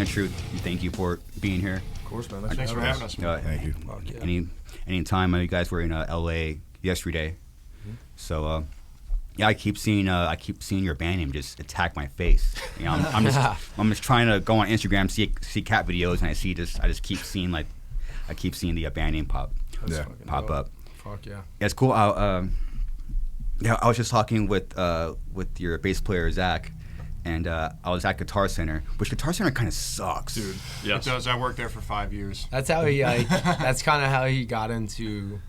of Truth. Thank you for being here. Of course, man. Thanks for having us. Thank you. Any time you guys were in LA yesterday, so I keep seeing your band name just attack my face. You know, I'm just trying to go on Instagram, see cat videos, and I just keep seeing the band name pop up. Fuck yeah. It's cool. I was just talking with your bass player Zach. And I was at Guitar Center, which Guitar Center kind of sucks. Dude, yes. It does. I worked there for 5 years. That's how he, that's kind of how he got into,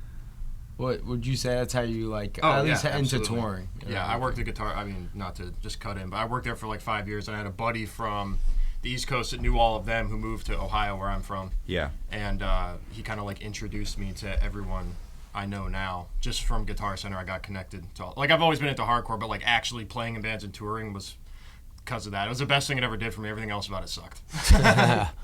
what would you say, that's how you, at least into touring? Yeah, I worked at Guitar, not to just cut in, but I worked there for 5 years, and I had a buddy from the East Coast that knew all of them who moved to Ohio, where I'm from. Yeah. And he kind of, introduced me to everyone I know now. Just from Guitar Center, I got connected to all, I've always been into hardcore, but, actually playing in bands and touring was because of that. It was the best thing it ever did for me. Everything else about it sucked.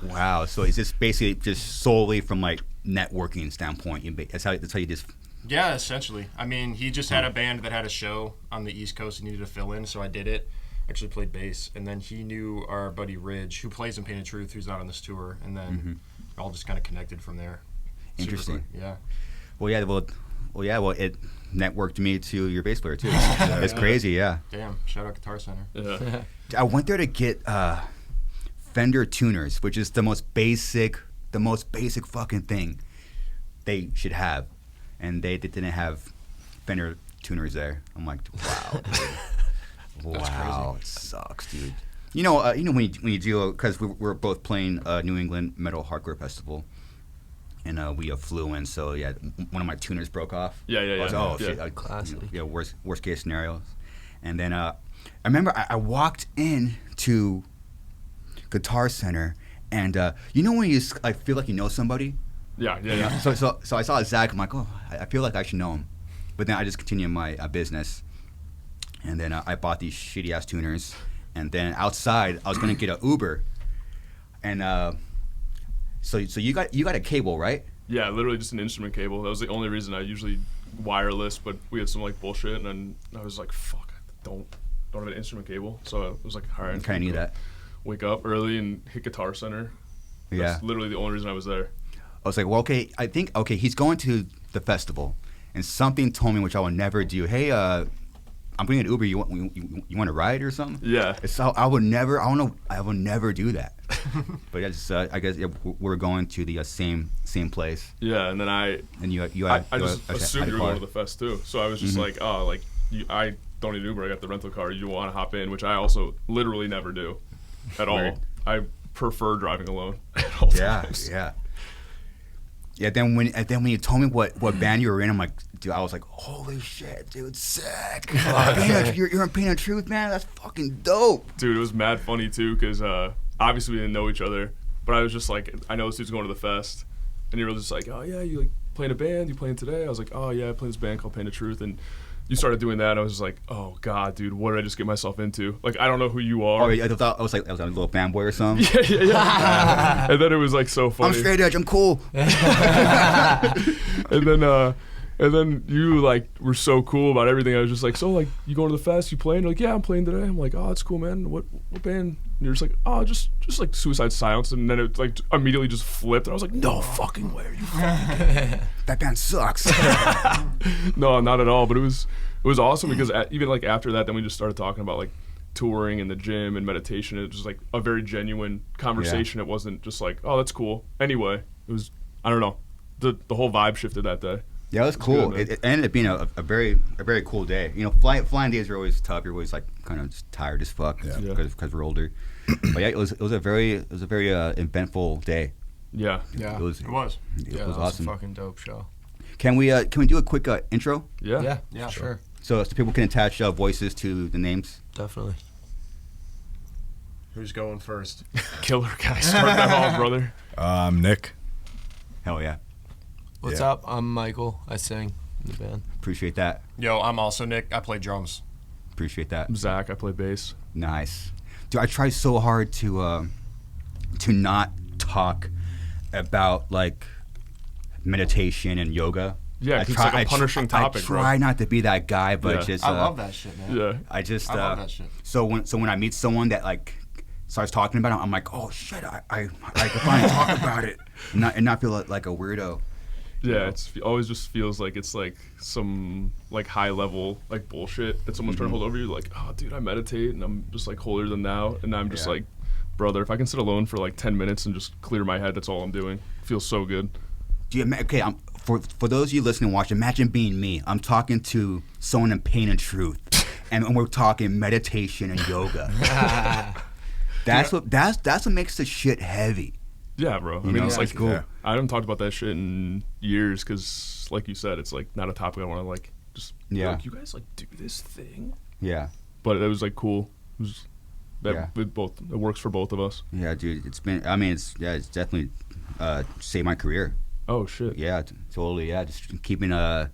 Wow. So is this basically just solely from networking standpoint? That's how you just. Yeah, essentially. He just had a band that had a show on the East Coast and needed to fill in, so I did it. Actually played bass, and then he knew our buddy Ridge, who plays in Painted Truth, who's not on this tour, and then all just kind of connected from there. Interesting. Yeah. Well, it networked me to your bass player too. It's crazy, yeah. Damn! Shout out Guitar Center. Yeah. I went there to get Fender tuners, which is the most basic fucking thing they should have, and they didn't have Fender tuners there. I'm like, wow, dude. Wow, it sucks, dude. You know when you do, because we're both playing New England Metal Hardcore Festival. And we flew in, so yeah, one of my tuners broke off. Yeah. I was, oh shit, classic. Worst case scenarios. And then I remember I walked in to Guitar Center, and when you just feel like you know somebody. Yeah. So I saw Zach. I'm like, oh, I feel like I should know him, but then I just continued my business, and then I bought these shitty ass tuners, and then outside I was gonna get an Uber, and. So you got a cable, right? Yeah, literally just an instrument cable. That was the only reason I usually wireless, but we had some bullshit, and then I was like, fuck, I don't have an instrument cable. So I was like, all right. Kind of need that. Wake up early and hit Guitar Center. That's literally the only reason I was there. I was like, well, okay, he's going to the festival, and something told me, which I will never do. Hey, I'm bringing an Uber. You want to ride or something? Yeah. I will never do that. But I guess we're going to the same place. Yeah, and then I just assumed you were going to the fest too. So I was just like, oh, I don't need an Uber. I got the rental car. You want to hop in, which I also literally never do at all. I prefer driving alone at all times. Yeah. Yeah, then when you told me what band you were in, I'm like, dude, I was like, holy shit, dude, sick. You're in Painted Truth, man. That's fucking dope. Dude, it was mad funny too, because obviously we didn't know each other, but I was just like, I know this dude's going to the fest, and you were just like, oh yeah, you playing a band? You playing today? I was like, oh yeah, I play this band called Painted Truth, and you started doing that, and I was just like, oh god, dude, what did I just get myself into? I don't know who you are. Oh, I thought I was a little fanboy or something. Yeah. And then it was so funny. I'm straight edge. I'm cool. And then you were so cool about everything. I was just like, so you going to the fest? You playing? You're like, yeah, I'm playing today. I'm like, oh, that's cool, man. What band? And you're just like, oh, just Suicide Silence. And then it immediately just flipped. And I was like, no fucking way. Are you fucking that band sucks. No, not at all. But it was awesome because even after that, then we just started talking about touring and the gym and meditation. It was just a very genuine conversation. Yeah. It wasn't just oh, that's cool. Anyway, it was, I don't know, the whole vibe shifted that day. Yeah, it was cool. Good, it ended up being a very cool day. Flying days are always tough. You're always kind of just tired as fuck because we're older. But yeah, it was a very eventful day. Yeah. It was awesome. A fucking dope show. Can we do a quick intro? Yeah, sure. So people can attach voices to the names. Definitely. Who's going first? Killer guy. Start that off, brother. I'm Nik. Hell yeah. What's up? I'm Michael. I sing in the band. Appreciate that. Yo, I'm also Nik. I play drums. Appreciate that. I'm Zach. I play bass. Nice. Dude, I try so hard to not talk about meditation and yoga. Yeah, it's a punishing topic, I try not to be that guy, but I love that shit, man. Yeah. I love that shit. So when I meet someone that starts talking about it, I'm like, oh shit, I can finally talk about it, and not feel like a weirdo. Yeah, it always just feels like it's like some like high level like bullshit that someone's trying to hold over you. Like, oh, dude, I meditate and I'm just like holier than thou, and I'm just like, brother, if I can sit alone for like 10 minutes and just clear my head, that's all I'm doing. It feels so good. Okay, for those of you listening and watching, imagine being me. I'm talking to someone in pain and truth, and we're talking meditation and yoga. That's what makes the shit heavy. Yeah, bro. I mean, it's like cool. I haven't talked about that shit in years because, like you said, it's like not a topic I want to like just like, you guys like do this thing. Yeah. But it was like cool. It was it works for both of us. Yeah, dude. It's definitely saved my career. Oh shit. Yeah, totally. Yeah, just keeping a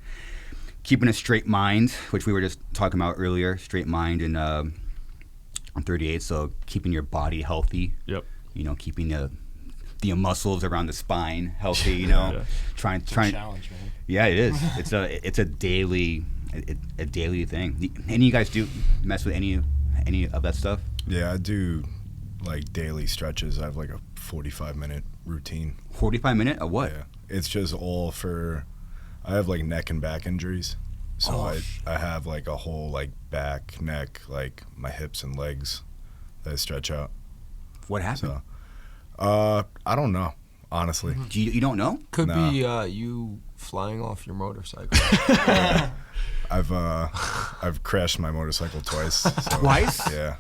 straight mind, which we were just talking about earlier. Straight mind, and I'm 38, so keeping your body healthy. Yep. You know, keeping the muscles around the spine healthy. You know, trying. It's a challenge, man. Yeah, it is. It's a daily thing. Any of you guys do mess with any of that stuff? Yeah, I do like daily stretches. I have like a 45-minute routine. 45-minute of what? Yeah, it's just all for. I have like neck and back injuries, so I have like a whole like back, neck, like my hips and legs that I stretch out. What happened? So, I don't know, honestly. You don't know? Could be you flying off your motorcycle. I've crashed my motorcycle twice. So, Twice? Yeah.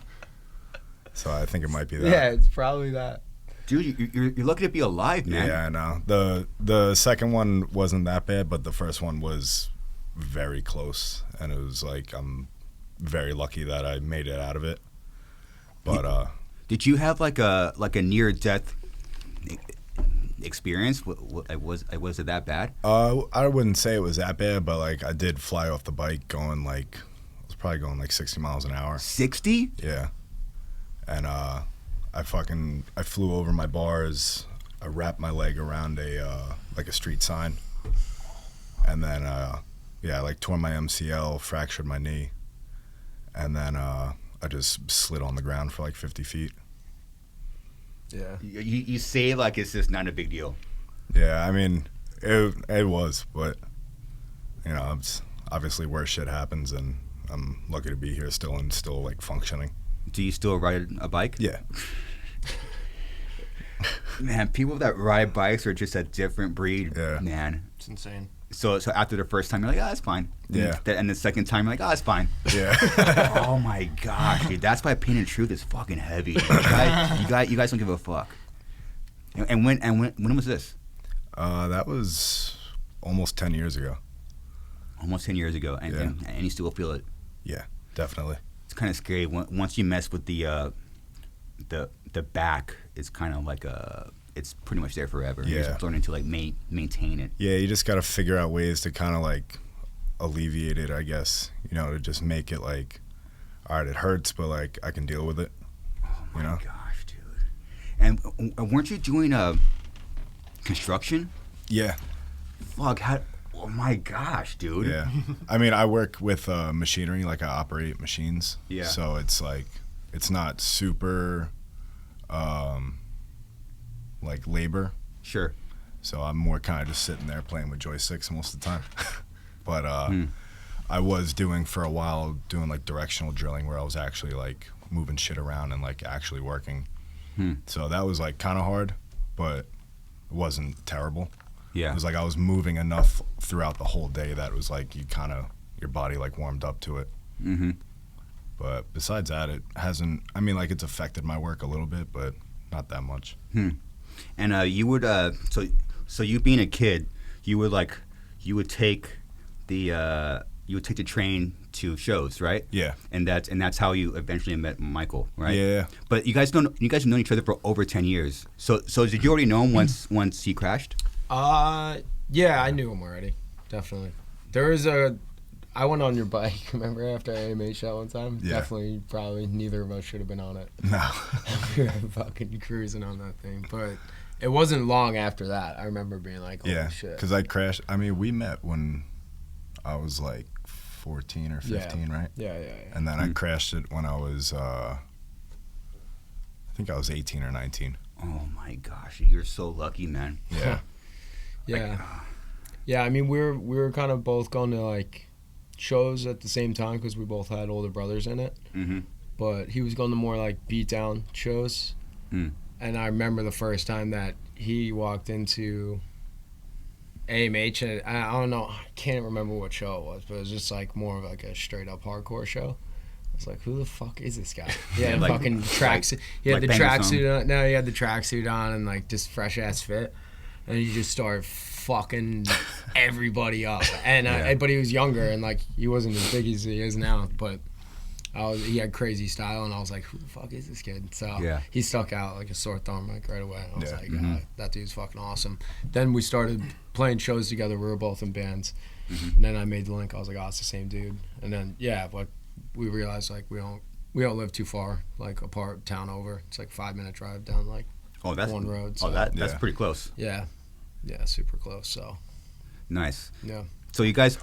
So I think it might be that. Yeah, it's probably that. Dude, you're lucky to be alive, man. Yeah, I know. The second one wasn't that bad, but the first one was very close, and it was like I'm very lucky that I made it out of it. But did you have like a near death experience? Was it that bad? I wouldn't say it was that bad, but like I did fly off the bike going like I was probably going like 60 miles an hour. 60? Yeah. And I flew over my bars. I wrapped my leg around a street sign, and then I like tore my MCL, fractured my knee, and then I just slid on the ground for like 50 feet. Yeah. You say like it's just not a big deal. Yeah, I mean it was, but you know, it's obviously worse shit happens, and I'm lucky to be here still and still like functioning. Do you still ride a bike? Yeah. Man, people that ride bikes are just a different breed. Yeah. Man. It's insane. So after the first time, you're like, oh, it's fine. Yeah. And the second time, you're like, oh, it's fine. Yeah. Oh, my gosh, dude. That's why Pain and Truth is fucking heavy. You guys don't give a fuck. And when was this? That was almost 10 years ago. Almost 10 years ago. And you still feel it? Yeah, definitely. It's kind of scary. Once you mess with the back, it's kind of like it's pretty much there forever. Yeah. You're just learning to like maintain it. Yeah, you just got to figure out ways to kind of like alleviate it, I guess. You know, to just make it like, all right, it hurts, but like I can deal with it. Oh my you know? gosh, dude! And weren't you doing construction? Yeah. Fuck! Oh my gosh, dude! Yeah. I mean, I work with machinery, like I operate machines. Yeah. So it's like it's not super like labor. Sure. So I'm more kind of just sitting there playing with joysticks most of the time. But I was doing for a while like directional drilling where I was actually like moving shit around and like actually working. So that was like kind of hard, but it wasn't terrible. Yeah. It was like I was moving enough throughout the whole day that it was like your body like warmed up to it. Mm-hmm. But besides that, it hasn't, I mean, like it's affected my work a little bit, but not that much. And you would so you being a kid, you would take the train to shows, right? Yeah. And that's how you eventually met Michael, right? Yeah. But you guys have known each other for over 10 years. So did you already know him once he crashed? Yeah, I knew him already. Definitely. I went on your bike, remember, after AMA shot one time? Yeah. Definitely, probably neither of us should have been on it. No. We were fucking cruising on that thing. But it wasn't long after that. I remember being like, holy shit. Because I crashed. I mean, we met when I was like 14 or 15, right? Yeah. And then I crashed it when I was I think I was 18 or 19. Oh my gosh, you're so lucky, man. Yeah. Yeah, I mean, we were kind of both going to like shows at the same time because we both had older brothers in it. Mm-hmm. But he was going to more like beatdown shows. Mm. And I remember the first time that he walked into AMH, and I don't know, I can't remember what show it was, but it was just like more of like a straight up hardcore show. I was like, who the fuck is this guy? He had like- fucking tracksuit. He had like the Bang the tracksuit on. No, he had the tracksuit on and like just fresh ass fit. And he just started fucking everybody up. And but he was younger and like he wasn't as big as he is now, but he had crazy style, and I was like, who the fuck is this kid? So he stuck out like a sore thumb like right away. I was like, that dude's fucking awesome. Then we started playing shows together. We were both in bands. And then I made the link. I was like, oh, it's the same dude. And then, but we realized like we don't live too far, like apart, town over. It's like 5-minute drive down like one road. So. That's pretty close. Yeah, super close. So Nice. yeah. So you guys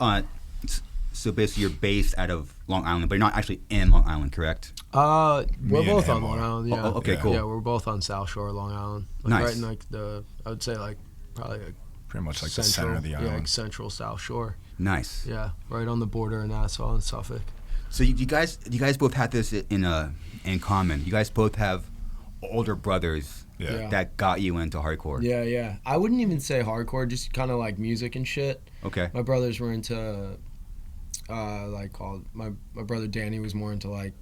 so basically you're based out of Long Island, but you're not actually in Long Island, correct? We're Me and both him on Long are. Island. Yeah. Okay, cool. Yeah, we're both on South Shore, Long Island. Like Nice. Right in like I would say like probably like Pretty much like central, the center of the yeah, island. like central South Shore. Nice. Yeah, right on the border in Nassau and Suffolk. So you guys both have this in common. You guys both have older brothers Yeah. that got you into hardcore. Yeah. I wouldn't even say hardcore, just kind of like music and shit. Okay. My brothers were into my brother Danny was more into like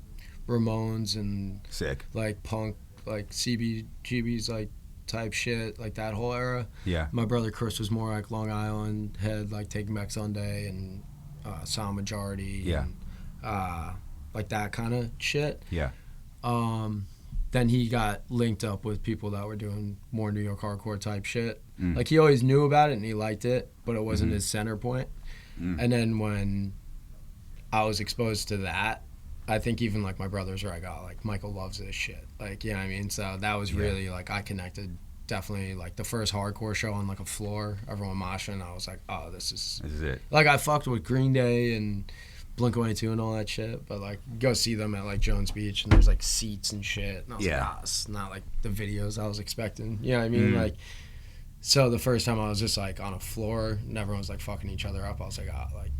Ramones and Sick. like punk, like CBGB's like type shit, like that whole era. Yeah. My brother Chris was more like Long Island head, like Taking Back Sunday and Sound Majority. Yeah. And, like that kind of shit. Yeah. Then he got linked up with people that were doing more New York hardcore type shit. Mm. Like he always knew about it and he liked it, but it wasn't his center point. Mm. And then when I was exposed to that, I think even like my brothers were like, oh, like Michael loves this shit. Like, you know what I mean? So that was really like I connected definitely like the first hardcore show on like a floor, everyone moshing. I was like, oh, this is it. like I fucked with Green Day and Blink-182 and all that shit, but like go see them at like Jones Beach and there's like seats and shit. And I was like, it's not like the videos I was expecting. You know what I mean? Like, so the first time I was just like on a floor and everyone was like fucking each other up. I was like, like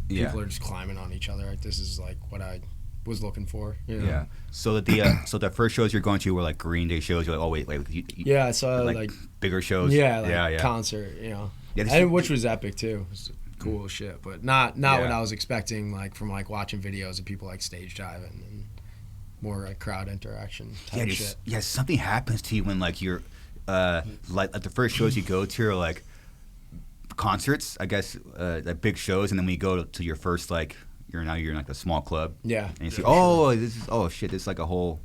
people are just climbing on each other. Like this is like what I was looking for. You know? Yeah. So the first shows you're going to were like Green Day shows. You're like, oh wait, you yeah. So like bigger shows. Yeah, concert. You know, which was epic too. It was cool shit, but not what I was expecting. Like from like watching videos of people like stage diving and more like crowd interaction type shit. Yeah, something happens to you when like you're like the first shows you go to are like concerts, I guess, like big shows, and then when you go to your first like you're in like a small club. Yeah. And you see, this is like a whole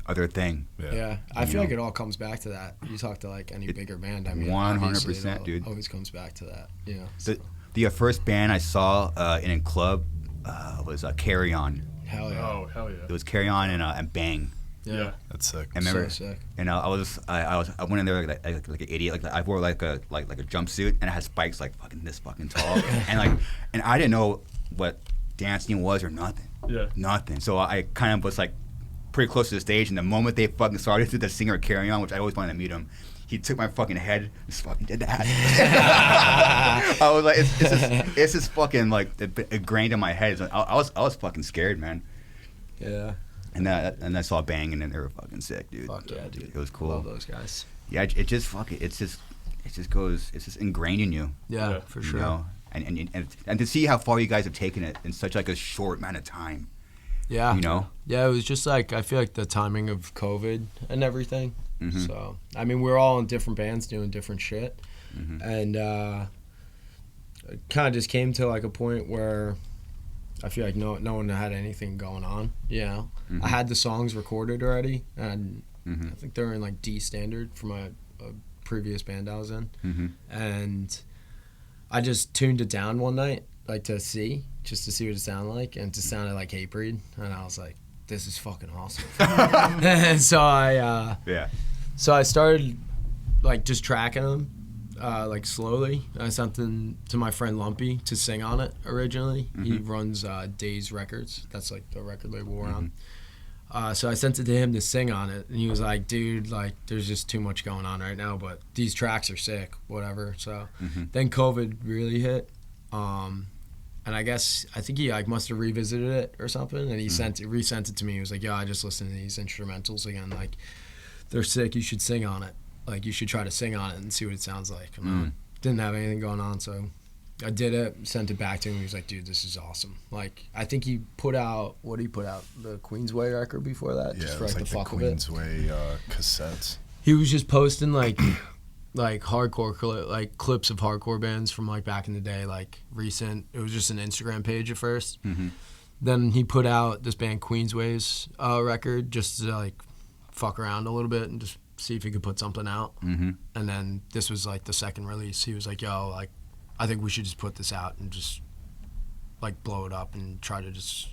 other thing. Yeah. I feel like it all comes back to that. You talk to like any bigger band, I mean, 100%, dude. Always comes back to that. You know. The first band I saw in a club was Carry On. Hell yeah. Oh, hell yeah. It was Carry On and Bang. Yeah. That's sick. I remember, So sick. and I went in there like an idiot. Like I wore like a jumpsuit and it had spikes like this fucking tall, and I didn't know what dancing was or nothing. Yeah. Nothing. So I kind of was like pretty close to the stage, and the moment they fucking started, the singer Carry On, which I always wanted to meet him, he took my fucking head and just fucking did that. I was like, it's just fucking like ingrained in my head. So I was fucking scared, man. Yeah. And I saw Bang, and then they were fucking sick, dude. Fuck yeah, dude. It was cool. Love those guys. Yeah, it just it's just ingrained in you. Yeah, for sure. You know? And to see how far you guys have taken it in such like a short amount of time. Yeah. You know? Yeah, it was just like I feel like the timing of COVID and everything. Mm-hmm. So I mean, we're all in different bands doing different shit, and it kind of just came to like a point where I feel like no one had anything going on. You know, I had the songs recorded already, and I think they were in like D standard for my previous band I was in, and I just tuned it down one night, like just to see what it sounded like, and it just sounded like Hatebreed, and I was like, this is fucking awesome. And so I started like just tracking them, like slowly. I sent them to my friend Lumpy to sing on it originally. He runs Days Records. That's like the record label we're So I sent it to him to sing on it, and he was like, dude, like, there's just too much going on right now, but these tracks are sick, whatever. So then COVID really hit, and I think he like must have revisited it or something, and he resent it to me. He was like, yo, I just listened to these instrumentals again, like, they're sick, you should sing on it. Like, you should try to sing on it and see what it sounds like. And didn't have anything going on, so I did it, sent it back to him. He was like, dude, this is awesome. Like, I think he put out, what did he put out? The Queensway record before that? Yeah, just it for was like like the the fuck of it. Queensway cassettes. He was just posting like hardcore clips of hardcore bands from like back in the day, like recent. It was just an Instagram page at first. Then he put out this band Queensway's record just to like fuck around a little bit and just see if he could put something out. And then this was like the second release. He was like, yo, like, I think we should just put this out and just like blow it up and try to just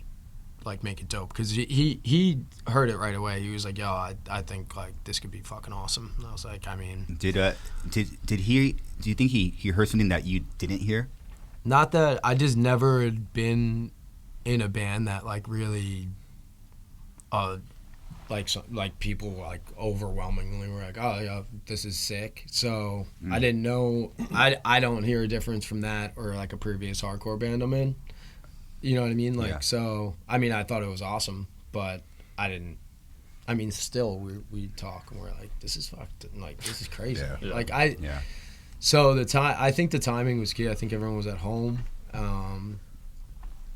like make it dope. Because he heard it right away. He was like, yo, I think like this could be fucking awesome. And I was like, I mean, did he, do you think he heard something that you didn't hear? Not that I just never had been in a band that like really like people like overwhelmingly were like, oh yeah, this is sick. So I didn't know. I don't hear a difference from that or like a previous hardcore band I'm in. You know what I mean? Like, so I mean, I thought it was awesome, but I didn't. I mean, still we talk and we're like, this is fucked. Like, this is crazy. Yeah. Like So I think the timing was key. I think everyone was at home,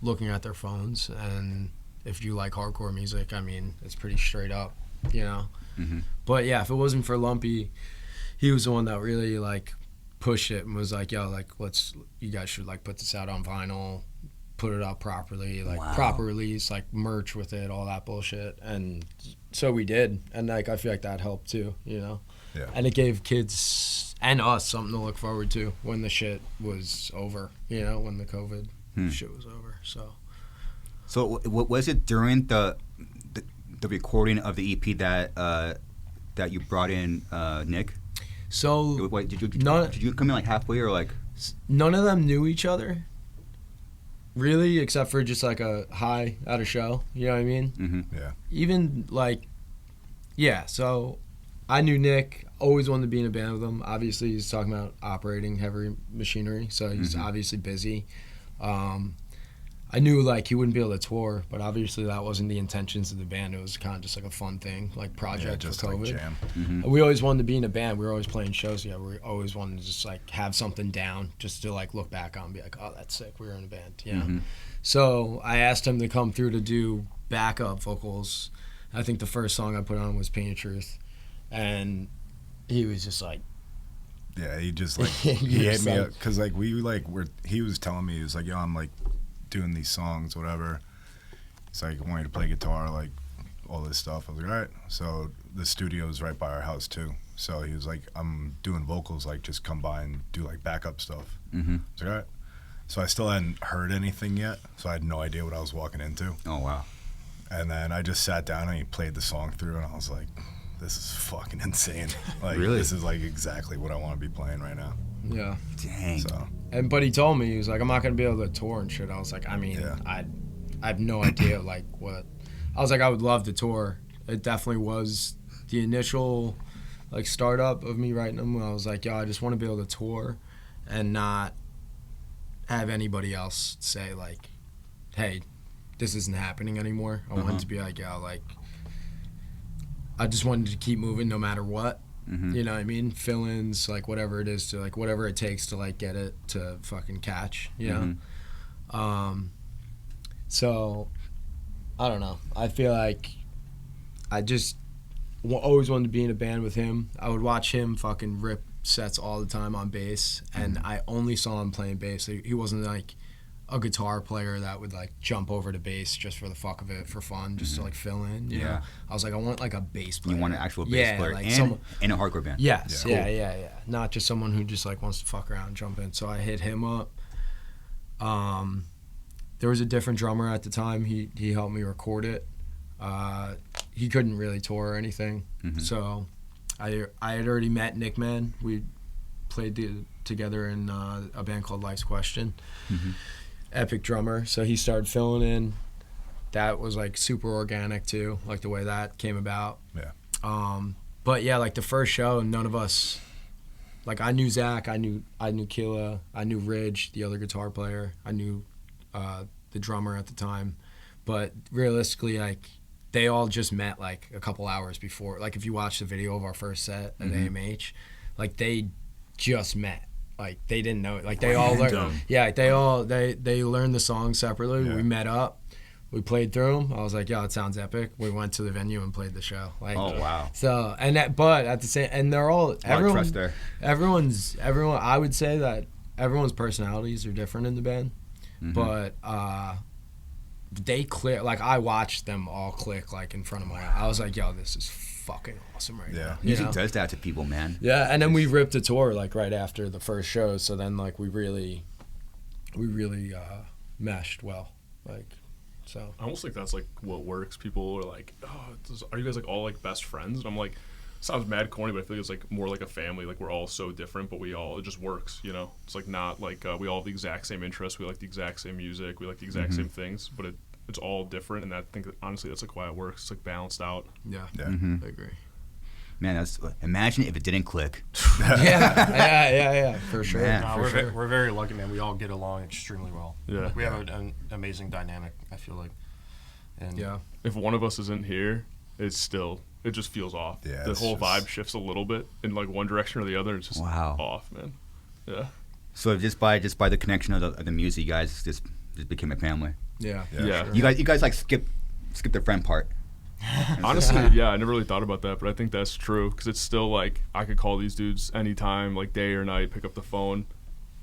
looking at their phones, and if you like hardcore music, I mean, it's pretty straight up, you know? But yeah, if it wasn't for Lumpy, he was the one that really like pushed it and was like, yo, like, you guys should like put this out on vinyl, put it out properly, like proper release, like merch with it, all that bullshit. And so we did. And like, I feel like that helped too, you know? Yeah. And it gave kids and us something to look forward to when the shit was over, you know, when the COVID shit was over, So was it during the recording of the EP that you brought in Nik? So Wait, did you come in like halfway or like? None of them knew each other, really, except for just like a hi at a show. You know what I mean? Yeah. Even like, yeah. So I knew Nik. Always wanted to be in a band with him. Obviously, he's talking about operating heavy machinery, so he's obviously busy. I knew like he wouldn't be able to tour, but obviously that wasn't the intentions of the band. It was kind of just like a fun thing, like project just for COVID. like jam. We always wanted to be in a band. We were always playing shows together. We always wanted to just like have something down, just to like look back on and be like, oh, that's sick. We were in a band, you know. So I asked him to come through to do backup vocals. I think the first song I put on was "Pain of Truth," and he was just like, yeah, he just like he hit me up because like he was telling me, he was like, yo, I'm like doing these songs, whatever. It's like, I want you to play guitar, like all this stuff. I was like, all right. So the studio is right by our house too. So he was like, I'm doing vocals, like just come by and do like backup stuff. I was like, all right. So I still hadn't heard anything yet, so I had no idea what I was walking into. Oh wow. And then I just sat down and he played the song through, and I was like, this is fucking insane. Like, really? This is like exactly what I want to be playing right now. yeah. Dang. So But he told me, he was like, I'm not gonna be able to tour and shit. I was like, I mean, I have no idea like what. I was like, I would love to tour. It definitely was the initial like startup of me writing them. I was like, yo, I just want to be able to tour and not have anybody else say like, hey, this isn't happening anymore. I wanted to be like, yo, like, I just wanted to keep moving no matter what. You know what I mean? Fill-ins, like whatever it is to like whatever it takes to like get it to fucking catch, you know? So I don't know. I feel like I just always wanted to be in a band with him. I would watch him fucking rip sets all the time on bass, and I only saw him playing bass. He wasn't like a guitar player that would like jump over to bass just for the fuck of it, for fun, just to like fill in. You know? I was like, I want like a bass player. You want an actual bass player like and in a hardcore band. Yes, Yeah. yeah. Not just someone who just like wants to fuck around and jump in. So I hit him up. There was a different drummer at the time. He helped me record it. He couldn't really tour or anything. So I had already met Nik Man. We played together in a band called Life's Question. Epic drummer. So he started filling in. that was like super organic too, like the way that came about. Yeah. But yeah, like the first show, none of us, like I knew Zach, I knew Killa, I knew Ridge, the other guitar player, I knew the drummer at the time, but realistically, like they all just met like a couple hours before. Like if you watch the video of our first set at AMH, like they just met. Like they didn't know it. Like they all learned. Yeah, they learned the songs separately. Yeah. We met up. We played through them. I was like, yo, it sounds epic. We went to the venue and played the show. Like, Oh wow. So but at the same, and they're all everyone. Trust there. Everyone. I would say that everyone's personalities are different in the band, but they click. Like I watched them all click like in front of my eyes. I was like, yo, this is fucking awesome right now. You Music know? does that to people, man. Yeah, and then we ripped a tour like right after the first show. So then like we really meshed well. Like. So I almost think that's like what works. People are like, "Oh, are you guys like all like best friends?" And I'm like, sounds mad corny, but I feel like it's like more like a family. Like we're all so different, but it just works. You know, it's like not like we all have the exact same interests. We like the exact same music. We like the exact same things, but it's all different. And I think that, honestly, that's like why it works. It's like balanced out. yeah, Yeah. I agree. Man, imagine if it didn't click. yeah, for sure. Man. No, for sure. we're very lucky, man. We all get along extremely well. Yeah. We have an amazing dynamic, I feel like. And Yeah. If one of us isn't here, it just feels off. Yeah, The it's whole just- vibe shifts a little bit in like one direction or the other. It's just Wow. off, man. Yeah. So just by the connection of the music, you guys just became a family. Yeah. Yeah. Sure. You guys like skip the friend part. Honestly, yeah, I never really thought about that, but I think that's true because it's still like I could call these dudes anytime, like day or night, pick up the phone,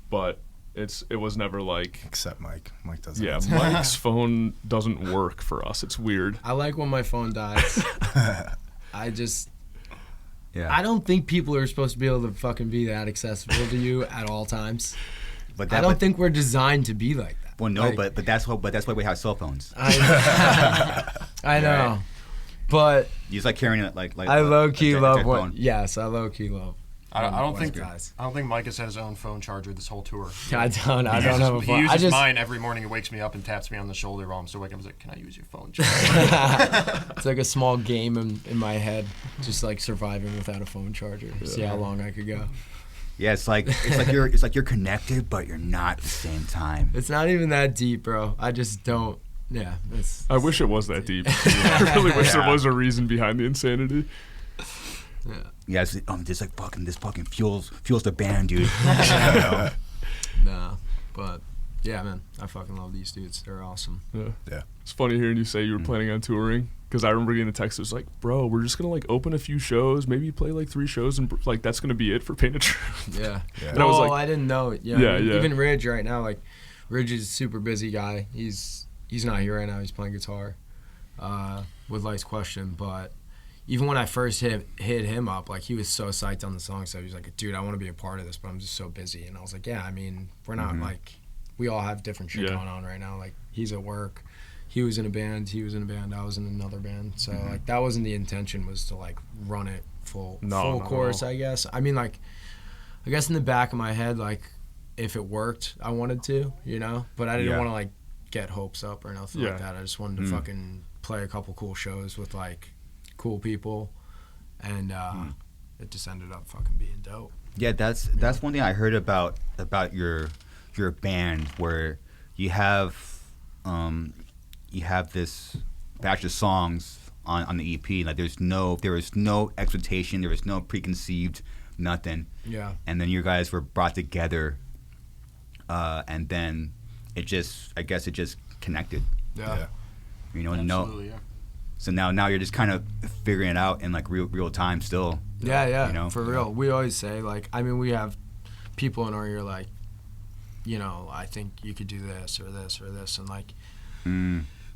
but it was never like, Except Mike. Mike doesn't. yeah, answer. Mike's phone doesn't work for us. It's weird. I like when my phone dies. I Yeah. don't think people are supposed to be able to fucking be that accessible to you at all times. But I don't think we're designed to be like that. Well, no, Like, but that's why we have cell phones. I know, but You just like carrying it like I low key a love dead what. phone. Yes, I low key love. I don't think guys. I don't think Mike has had his own phone charger this whole tour. I don't have a He phone. uses mine every morning. He wakes me up and taps me on the shoulder while I'm still waking up. He's like, "Can I use your phone charger?" It's like a small game in my head, just like surviving without a phone charger. See how long I could go. Yeah, it's like you're connected, but you're not at the same time. It's not even that deep, bro. I just don't. Yeah, I wish it was that deep. I really wish there was a reason behind the insanity. Yeah, it's this fucking fuels the band, dude. Nah, but yeah, man, I fucking love these dudes. They're awesome. Yeah. It's funny hearing you say you were planning on touring because I remember getting a text that was like, bro, we're just going to like open a few shows, maybe play like 3 shows and like that's going to be it for Paint a Truth. Yeah. Yeah. And I was like, I didn't know it. Yeah, Yeah, I mean, yeah. Even Ridge right now, like Ridge is a super busy guy. He's not here right now. He's playing guitar with Light's Question. But even when I first hit him up, like he was so psyched on the song. So he was like, dude, I want to be a part of this, but I'm just so busy. And I was like, yeah, I mean, we're not like, we all have different shit Yeah. going on right now. Like he's at work. He was in a band. I was in another band. So like that wasn't the intention, was to like run it full not at course, all. I guess. I mean, like, I guess in the back of my head, like, if it worked, I wanted to, you know? But I didn't Yeah. want to, like, get hopes up or nothing Yeah. like that. I just wanted to fucking play a couple cool shows with, like, cool people. And it just ended up fucking being dope. Yeah, that's one thing I heard about your band, where you have this batch of songs on the EP. Like there was no expectation, there was no preconceived nothing. Yeah. And then you guys were brought together, and then it just connected. Yeah. You know, Absolutely, yeah. So now you're just kind of figuring it out in like real time still. Yeah, You know? for real. We always say, like, I mean, we have people in our ear, like, you know, I think you could do this or this or this. And, like,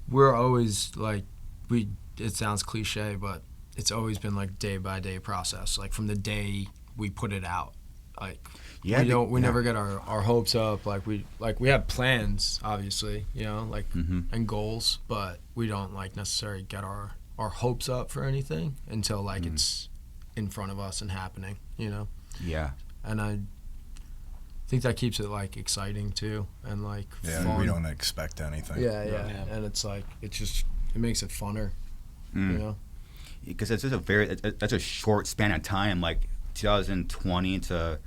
we're always, like, it sounds cliche, but it's always been, like, day-by-day process. Like, from the day we put it out. Like, Yeah, we never get our hopes up. Like, we have plans, obviously, you know, like, and goals, but we don't, like, necessarily get our hopes up for anything until, like, it's in front of us and happening, you know? Yeah. And think that keeps it like exciting too, and like fun. We don't expect anything. Yeah, and it's like it makes it funner, you know. Because it's just that's a short span of time. Like 2020 to the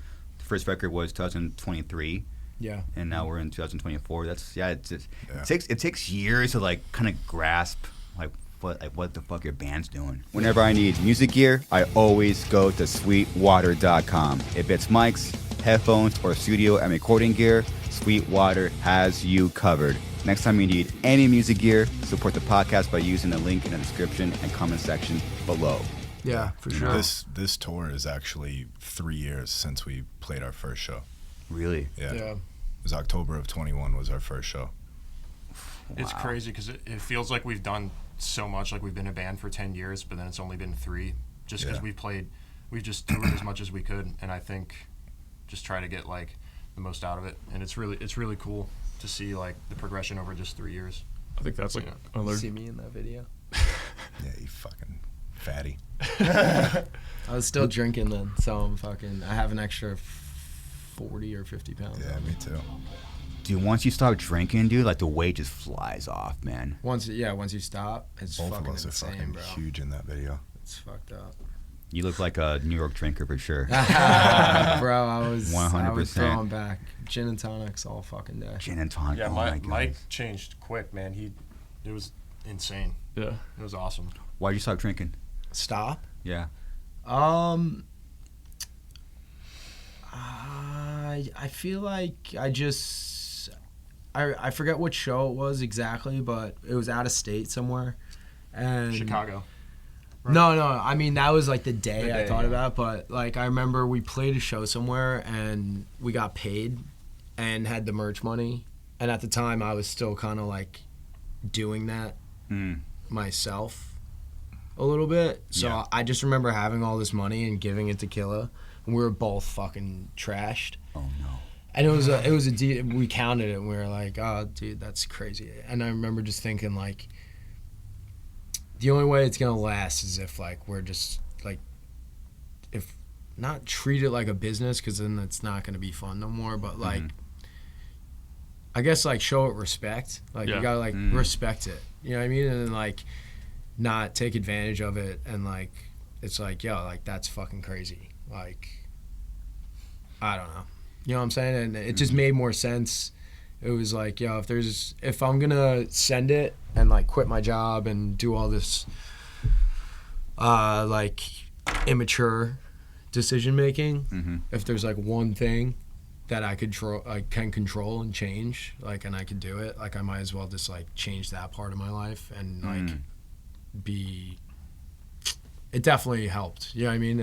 first record was 2023. Yeah. And now we're in 2024. It takes years to like kind of grasp what the fuck your band's doing. Whenever I need music gear, I always go to sweetwater.com. If it's mics, headphones, or studio and recording gear, Sweetwater has you covered. Next time you need any music gear, support the podcast by using the link in the description and comment section below. Yeah, for sure. This tour is actually 3 years since we played our first show. Really? Yeah. It was October of 21 was our first show. It's crazy because it feels like we've done so much, like we've been a band for 10 years, but then it's only been 3, just because we've just toured as much as we could, and I think just try to get like the most out of it, and it's really cool to see like the progression over just 3 years. I think that's like another. See me in that video. Yeah, you fucking fatty. I was still drinking then, so I have an extra 40 or 50 pounds. Yeah, me too. Dude, once you start drinking, dude, like the weight just flies off, man. Once you stop, it's Both fucking of us insane, are fucking bro. huge in that video. It's fucked up. You look like a New York drinker for sure. Bro, I was 100%. throwing back gin and tonics all fucking day. Gin and tonic. Yeah, oh my Mike God. changed quick, man. It was insane. Yeah. It was awesome. Why'd you stop drinking? Stop? Yeah. I feel like I forget what show it was exactly, but it was out of state somewhere. And Chicago. Right. No, I mean that was like the day I thought yeah. about, but like I remember we played a show somewhere and we got paid and had the merch money, and at the time I was still kind of like doing that myself a little bit. So Yeah. I just remember having all this money and giving it to Killa, and we were both fucking trashed. Oh no. And we counted it and we were like, oh dude, that's crazy. And I remember just thinking like, the only way it's gonna last is if like we're just like, if not treat it like a business, because then it's not gonna be fun no more. But like, I guess like show it respect. Like you gotta like respect it. You know what I mean? And then like not take advantage of it. And like it's like, yo, like that's fucking crazy. Like I don't know. You know what I'm saying? And it just made more sense. It was like, yo, if I'm gonna send it and like quit my job and do all this like immature decision making, if there's like one thing that I can control and change, like, and I could do it, like I might as well just like change that part of my life and like it definitely helped. You know what I mean?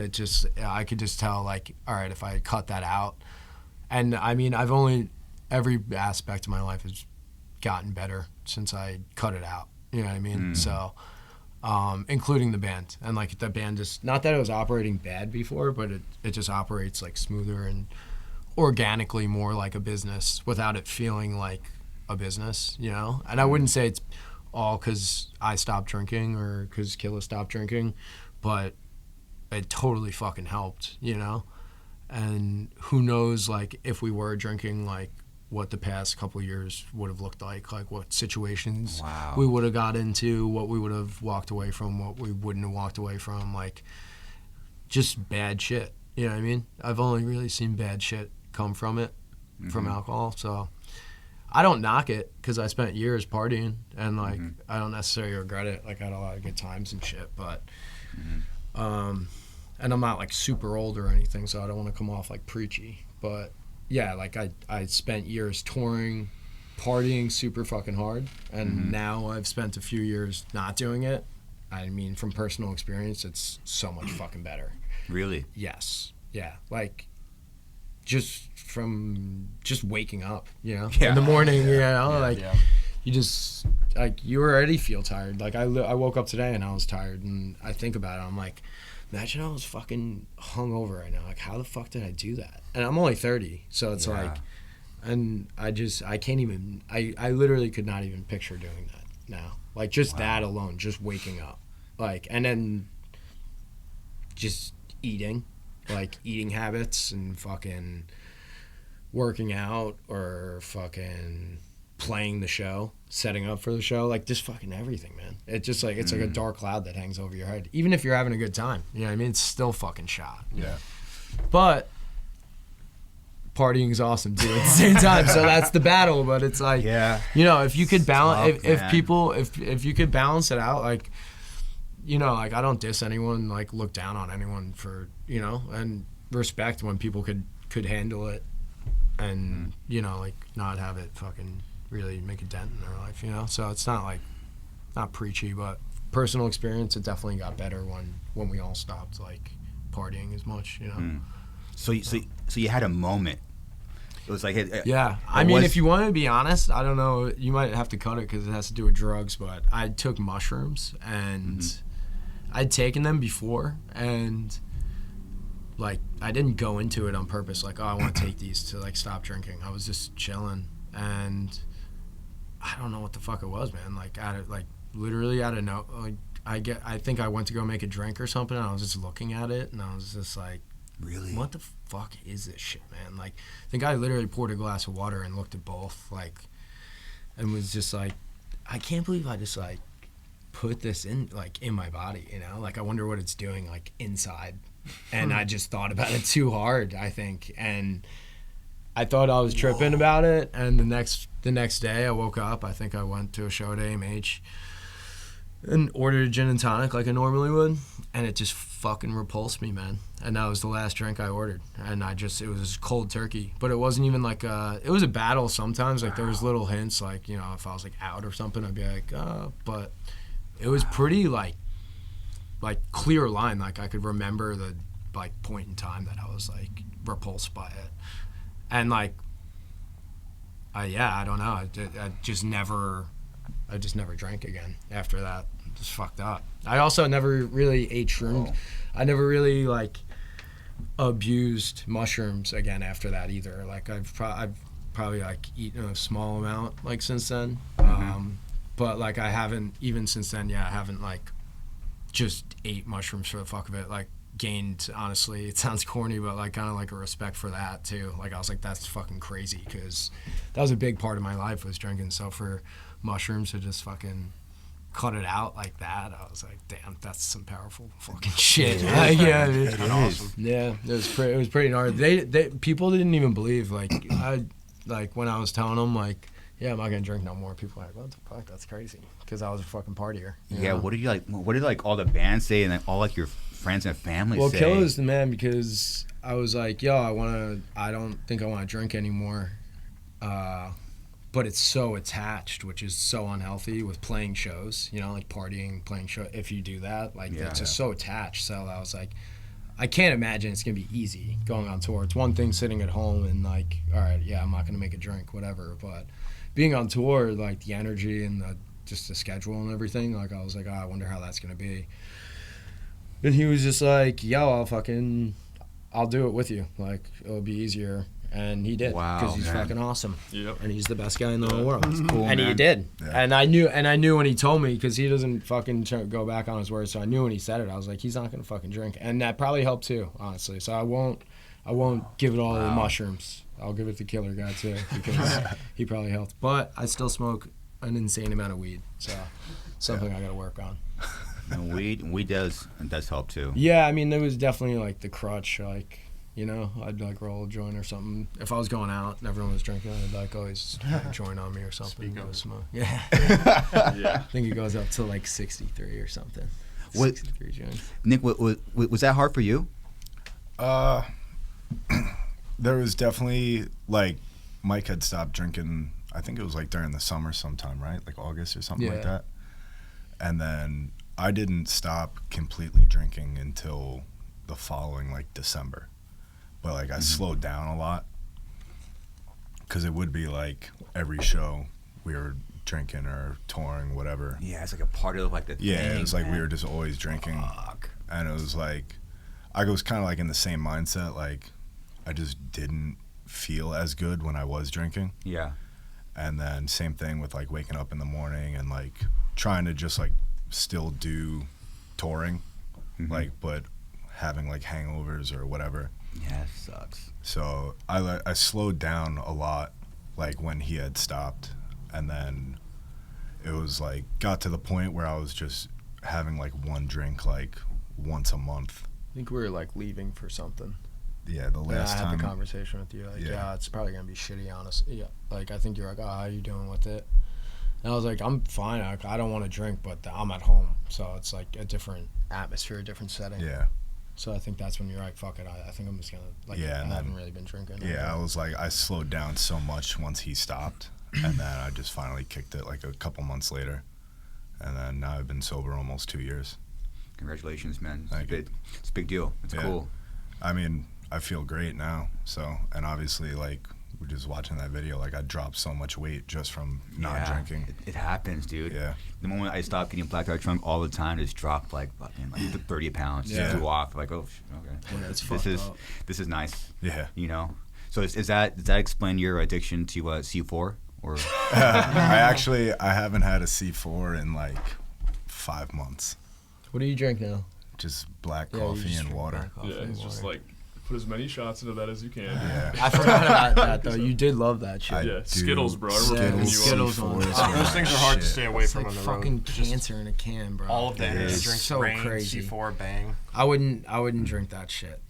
I could just tell like, all right, if I cut that out, and I mean, every aspect of my life has gotten better since I cut it out. You know what I mean? So, including the band. And like the band just, not that it was operating bad before, but it just operates like smoother and organically more like a business without it feeling like a business, you know? And I wouldn't say it's all because I stopped drinking or because Killa stopped drinking, but it totally fucking helped, you know? And who knows, like, if we were drinking, like, what the past couple of years would have looked like what situations we would have got into, what we would have walked away from, what we wouldn't have walked away from, like, just bad shit. You know what I mean? I've only really seen bad shit come from it, from alcohol. So I don't knock it because I spent years partying, and, like, I don't necessarily regret it. Like, I had a lot of good times and shit, but and I'm not like super old or anything, so I don't want to come off like preachy. But yeah, like I spent years touring, partying super fucking hard, and now I've spent a few years not doing it. I mean, from personal experience, it's so much fucking better. Really? Yes. Yeah. Like just waking up, you know, Yeah. in the morning, you know, you just like you already feel tired. Like I woke up today and I was tired, and I think about it. I'm like, imagine I was fucking hungover right now. Like, how the fuck did I do that? And I'm only 30, so it's like, and I can't even, I literally could not even picture doing that now. Like, just that alone, just waking up. Like, and then just eating, like, eating habits and fucking working out or fucking playing the show, setting up for the show, like just fucking everything, man. It's just like it's like a dark cloud that hangs over your head. Even if you're having a good time, you know what I mean? It's still fucking shot. Yeah. But partying is awesome too at the same time. So that's the battle. But it's like, you know, if you could balance, if you could balance it out, like, you know, like I don't diss anyone, like look down on anyone for, you know, and respect when people could handle it, and you know, like not have it fucking really make a dent in their life, you know. So it's not like, not preachy, but personal experience, it definitely got better when we all stopped like partying as much, you know. So you had a moment. It was like I mean, if you want to be honest, I don't know, you might have to cut it because it has to do with drugs, but I took mushrooms and I'd taken them before, and like I didn't go into it on purpose like, oh, I want to take these to like stop drinking. I was just chilling, and I don't know what the fuck it was, man. Like literally out of no, like I think I went to go make a drink or something, and I was just looking at it, and I was just like, really, what the fuck is this shit, man? Like I think I literally poured a glass of water and looked at both, like, and was just like, I can't believe I just like put this in like in my body, you know? Like I wonder what it's doing like inside. And I just thought about it too hard, I think, and I thought I was tripping about it. And the next day I woke up, I think I went to a show at AMH and ordered a gin and tonic like I normally would, and it just fucking repulsed me, man. And that was the last drink I ordered, and it was cold turkey. But it wasn't even like it was a battle sometimes. Like there was little hints, like, you know, if I was like out or something, I'd be like, but it was pretty like clear line. Like I could remember the like point in time that I was like repulsed by it, and like I don't know, I just never drank again after that. Just fucked up. I also never really ate shrooms. I never really like abused mushrooms again after that either. Like I've probably like eaten a small amount like since then, but like I haven't, even since then, I haven't like just ate mushrooms for the fuck of it. Like gained, honestly, it sounds corny, but like kind of like a respect for that too. Like I was like, that's fucking crazy, because that was a big part of my life, was drinking. So for mushrooms to just fucking cut it out like that, I was like, damn, that's some powerful fucking shit. It awesome. Yeah, it was pretty gnarly. They people didn't even believe, like when I was telling them like, yeah, I'm not gonna drink no more. People were like, what the fuck? That's crazy. Because I was a fucking partier. Yeah. Know? What did like all the bands say, and like all like your friends and family say? Well, Killer's the man, because I was like, yo, I don't think I want to drink anymore. But it's so attached, which is so unhealthy with playing shows, you know, like partying, playing show. If you do that, like it's just so attached. So I was like, I can't imagine it's gonna be easy going on tour. It's one thing sitting at home and like, all right, yeah, I'm not gonna make a drink, whatever. But being on tour, like the energy and just the schedule and everything, like I was like, I wonder how that's gonna be. And he was just like, yo, I'll do it with you. Like it'll be easier. And he did, because he's fucking awesome. Yep. And he's the best guy in the whole world. Cool, and man. he did. Yeah. And I knew when he told me, because he doesn't fucking go back on his word. So I knew when he said it, I was like, he's not gonna fucking drink. And that probably helped too, honestly. So I won't give it all to the mushrooms. I'll give it to Killer Guy too, because he probably helped. But I still smoke an insane amount of weed, so something I gotta work on. And weed does help too. Yeah, I mean, there was definitely like the crutch, like, you know, I'd like roll a joint or something. If I was going out and everyone was drinking, I'd like always have a joint on me or something. Speak up. Smoke. Yeah. Yeah. I think it goes up to like 63 or something. 63 joints. Nick, was that hard for you? There was definitely, like, Mike had stopped drinking, I think it was like during the summer sometime, right? Like August or something like that. And then I didn't stop completely drinking until the following like December. But like I slowed down a lot, because it would be like every show we were drinking or touring, whatever. Yeah, it's like a part of like the thing. Yeah, it was like we were just always drinking. Fuck. And it was like, I was kind of like in the same mindset, like I just didn't feel as good when I was drinking. Yeah. And then same thing with like waking up in the morning and like trying to just like still do touring, like, but having like hangovers or whatever. Yeah, it sucks. So I slowed down a lot, like when he had stopped, and then it was like got to the point where I was just having like one drink like once a month. I think we were like leaving for something. Yeah, the last I time. had the conversation with you. Like, yeah, it's probably gonna be shitty, honest. Yeah, like I think you're like, oh, how you doing with it? And I was like, I'm fine. I don't want to drink, but I'm at home, so it's like a different atmosphere, a different setting. Yeah. So I think that's when you're like, fuck it. I think I'm just gonna like. Yeah, I and haven't then- really been drinking. Yeah, I was like, I slowed down so much once he stopped, and then I just finally kicked it like a couple months later, and then now I've been sober almost 2 years. Congratulations, man. Thank you. It's a big deal. It's Yeah. cool. I mean, I feel great now. So, and obviously, like, we're just watching that video, like, I dropped so much weight just from not Yeah, drinking. It happens, dude. Yeah. The moment I stopped getting blacked out drunk all the time, just dropped like fucking like 30 pounds. Yeah. Just flew off. Like, oh, okay. Yeah, it's this fucked is up. this is nice. Yeah. You know. So does that explain your addiction to C4 or? I haven't had a C4 in like 5 months. What do you drink now? Just black Yeah, you coffee just and drink water. black coffee Yeah, and it's just water. like put as many shots into that as you can. Yeah. I forgot about that though. You did love that shit. Yeah, do Skittles, bro. I remember Skittles, picking you up. Skittles on. C4s Those things are hard to shit. stay away It's from like on the fucking road. Just cancer in a can, bro. all of the It energy is. drinks, So Rain, crazy. C4, Bang. I wouldn't drink that shit.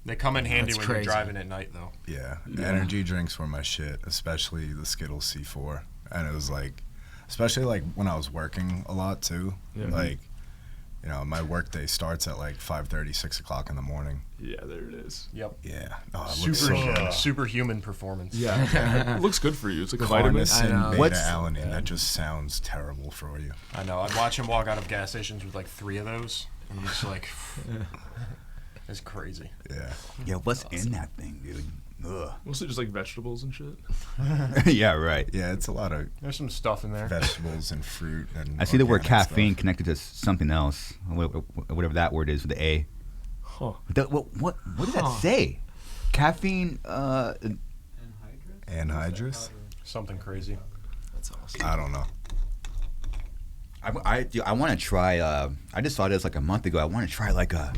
They come in handy That's when crazy. you're driving at night, though. Yeah. Yeah. Energy drinks were my shit, especially the Skittles C4. And it was like, especially like when I was working a lot too. Yeah. Like, you know, my work day starts at like 5:30, 6 o'clock in the morning. Yeah, there it is. Yep. Yeah. Oh, it looks so good. Superhuman performance. Yeah, it looks good for you. It's like a vitamin. Carnosine I know. What's- beta-alanine, that just sounds terrible for you. I know. I'd watch him walk out of gas stations with like 3 of those, and I'm just like, it's crazy. Yeah. Yeah, what's in that thing, dude? Ugh. Mostly just like vegetables and shit. Yeah, right. Yeah, it's a lot of There's some stuff in there. vegetables and fruit and I see the word organic caffeine stuff. connected to something else, whatever that word is with the A. Huh. What does that say? Caffeine. Anhydrous? Something crazy. That's awesome. I don't know. I want to try. I just saw this like a month ago. I want to try like a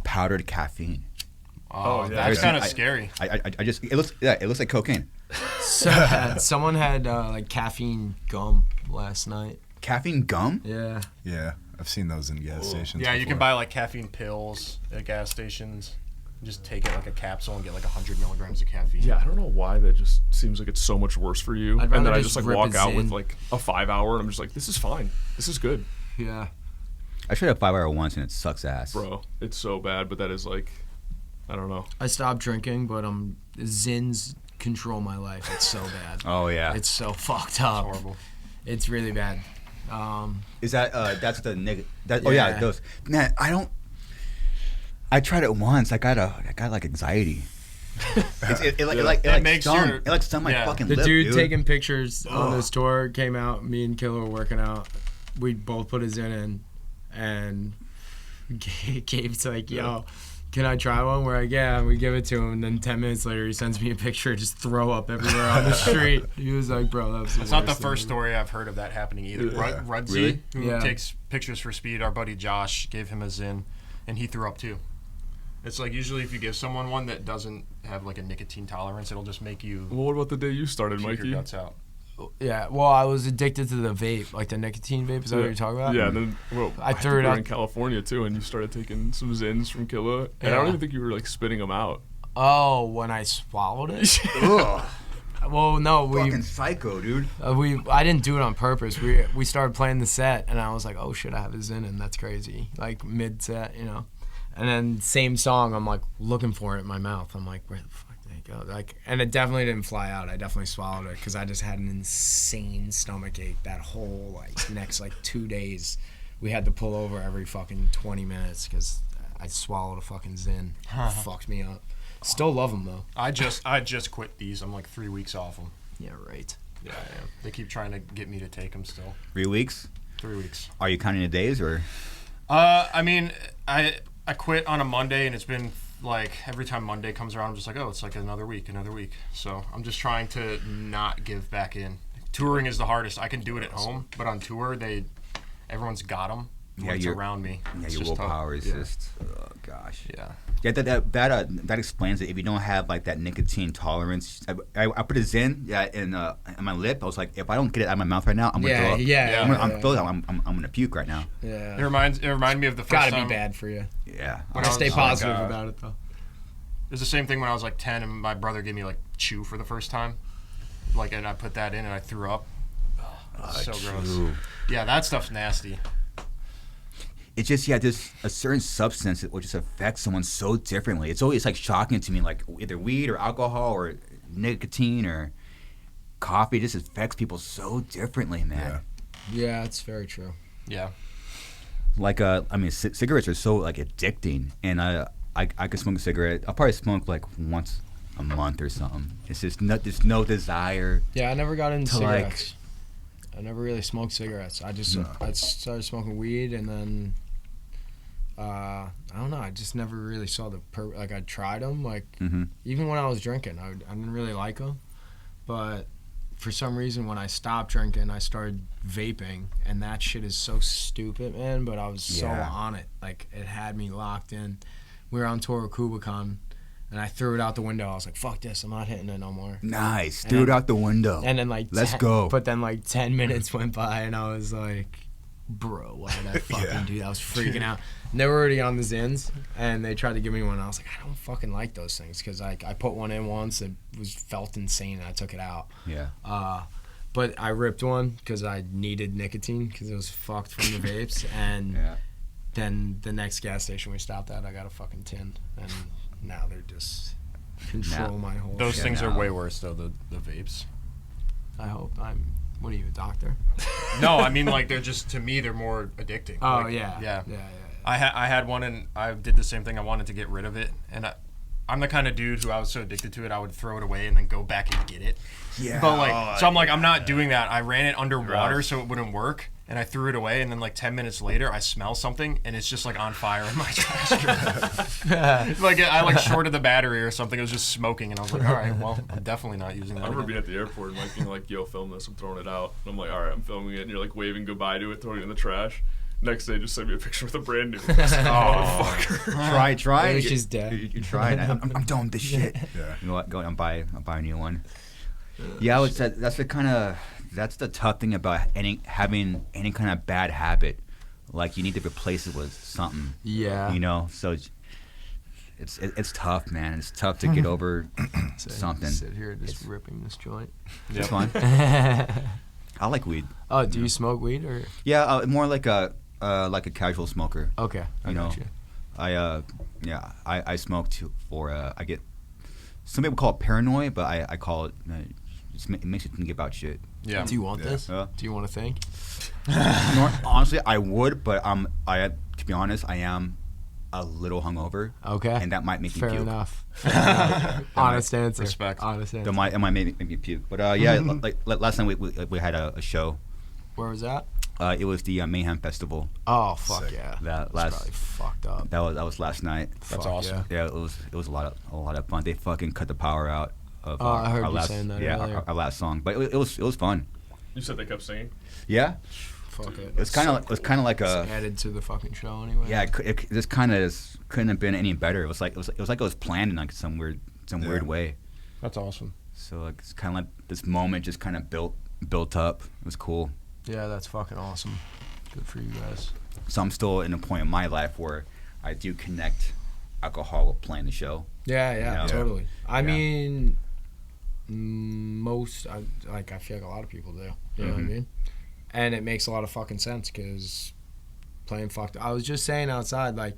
powdered caffeine. Oh, yeah. That's kind of I- scary. I just it looks like cocaine. So, someone had like caffeine gum last night. Caffeine gum? Yeah. Yeah, I've seen those in gas stations. Yeah, you can before. buy like caffeine pills at gas stations. Just take it like a capsule and get like 100 milligrams of caffeine. Yeah, I don't know why that just seems like it's so much worse for you. I'd And rather then I just just like rip walk it out with in. like a 5 hour and I'm just like, this is fine. This is good. Yeah. I tried a 5 hour once and it sucks ass. Bro, it's so bad, but that is like, I don't know. I stopped drinking, but Zins control my life. It's so bad. Oh yeah. It's so fucked up. It's horrible. It's really bad. Is that that's the negative? Oh yeah, Yeah. those. Man, I tried it once. I got like anxiety. It makes stung. your- It like stung my yeah. fucking The lip, dude taking pictures on Ugh. this tour came out. Me and Killer were working out. We both put his in, and Gabe's like, "Yo, can I try one?" We're like, "Yeah." And we give it to him, and then 10 minutes later, he sends me a picture, just throw up everywhere on the street. He was like, "Bro, that was." It's not the first story I've heard of that happening either. Yeah. Rudzi, Really? who Yeah. takes pictures for Speed, our buddy Josh gave him a Zin, and he threw up too. It's like usually if you give someone one that doesn't have like a nicotine tolerance, it'll just make you Well, what about the day you started, puke Mikey? your guts out. Yeah, well, I was addicted to the vape, like the nicotine vape. Is that what you're talking about? Yeah, and then well, I I threw think it we were out- in California too, and you started taking some Zins from Killa, and I Yeah. don't even think you were like spitting them out. Oh, when I swallowed it? Ugh, Well, no, fucking psycho, dude. I didn't do it on purpose. We started playing the set, and I was like, oh shit, I have a Zin, and that's crazy. Like mid set, you know. And then same song, I'm like looking for it in my mouth. I'm like, where the fuck did it go? Like, and it definitely didn't fly out. I definitely swallowed it because I just had an insane stomach ache that whole like next like 2 days. We had to pull over every fucking 20 minutes because I swallowed a fucking Zin. Fucked me up. Still love them though. I just quit these. I'm like 3 weeks off them. Yeah, right. Yeah, I am. They keep trying to get me to take them still. 3 weeks? 3 weeks. Are you counting the days or? I mean, I quit on a Monday, and it's been like every time Monday comes around, I'm just like, oh, it's like another week. So I'm just trying to not give back in. Touring is the hardest. I can do it at home, but on tour, everyone's got them. Yeah, It's you're- around me. Yeah, It's your just tough. willpower is Yeah. just. Oh gosh. Yeah. Yeah, that explains it. If you don't have like that nicotine tolerance, I put a Zyn in my lip. I was like, if I don't get it out of my mouth right now, I'm gonna throw up. I'm gonna puke right now. Yeah. It reminded me of the first Gotta time. be bad for you. Yeah. When I I stay was, positive like, about it though. It was the same thing when I was like 10 and my brother gave me like chew for the first time. Like, and I put that in and I threw up. So gross. Yeah, that stuff's nasty. It's just, there's a certain substance that will just affect someone so differently. It's always like shocking to me, like either weed or alcohol or nicotine or coffee. It just affects people so differently, man. Yeah, it's very true. Yeah. Like, cigarettes are so like addicting, and I could smoke a cigarette. I'll probably smoke like once a month or something. It's just there's no desire. Yeah, I never got into to, cigarettes. I never really smoked cigarettes. I just I started smoking weed, and then I don't know. I just never really saw the like I tried them. Like even when I was drinking, I didn't really like them. But for some reason, when I stopped drinking, I started vaping, and that shit is so stupid, man. But I was so on it. Like it had me locked in. We were on tour with Kubicon, and I threw it out the window. I was like, "Fuck this! I'm not hitting it no more." Nice, threw it out the window. And then like, let's go. But then like 10 minutes went by, and I was like, "Bro, why did I fucking do that?" I was freaking out. And they were already on the Zins, and they tried to give me one. I was like, I don't fucking like those things because I put one in once. It felt insane, and I took it out. Yeah. But I ripped one because I needed nicotine because it was fucked from the vapes. And then the next gas station we stopped at, I got a fucking tin, and now they're just control my whole. Those shit things now. are way worse though. The vapes. I hope I'm. What are you, a doctor? No, I mean like they're just to me they're more addicting. Oh like, yeah. I had one and I did the same thing. I wanted to get rid of it, and I'm the kind of dude who I was so addicted to it I would throw it away and then go back and get it. Yeah. But like, so I'm like, I'm not doing that. I ran it underwater so it wouldn't work, and I threw it away. And then like 10 minutes later, I smell something, and it's just like on fire in my trash can. Like I like shorted the battery or something. It was just smoking, and I was like, all right, well, I'm definitely not using that. I remember again. being at the airport and like being like, "Yo, film this. I'm throwing it out." And I'm like, "All right, I'm filming it." And you're like waving goodbye to it, throwing it in the trash. Next day, just send me a picture with a brand new. Try. It was just dead. You tried. I'm done with this shit. Yeah. You know what? Go and buy a new one. Yeah, that's the tough thing about having any kind of bad habit. Like you need to replace it with something. Yeah. You know, so it's tough, man. It's tough to get over something. Sit here just ripping this joint. It's fun. I like weed. Oh, do you smoke weed or? Yeah, more like a casual smoker. Okay, I got you. I smoke for I get some people call it paranoid, but I call it it makes you think about shit. Yeah. Do you want this? Yeah. Do you want to think? Honestly, I would, but to be honest, I am a little hungover. Okay. And that might make me Fair puke. enough. Honest answer. Respect. Honest answer. It might make me puke. But like last time we had a show. Where was that? It was the Mayhem Festival. Oh fuck Sick. yeah. That That's last probably fucked up. that was last night. That's Fuck awesome. Yeah. Yeah, it was a lot of fun. They fucking cut the power out of I heard our you last saying that earlier. our last song, but it was fun. You said they kept singing. Yeah, Fuck it. it was kind of like It's a added to the fucking show anyway. yeah. It just kind of couldn't have been any better. It was like it was planned in like some weird way. That's awesome. So like it's kind of like this moment just kind of built up. It was cool. Yeah, that's fucking awesome. Good for you guys. So I'm still in a point in my life where I do connect alcohol with playing the show. Yeah, Yeah. totally. I Yeah. mean, I feel like a lot of people do. You know what I mean? And it makes a lot of fucking sense because playing fucked. I was just saying outside, like,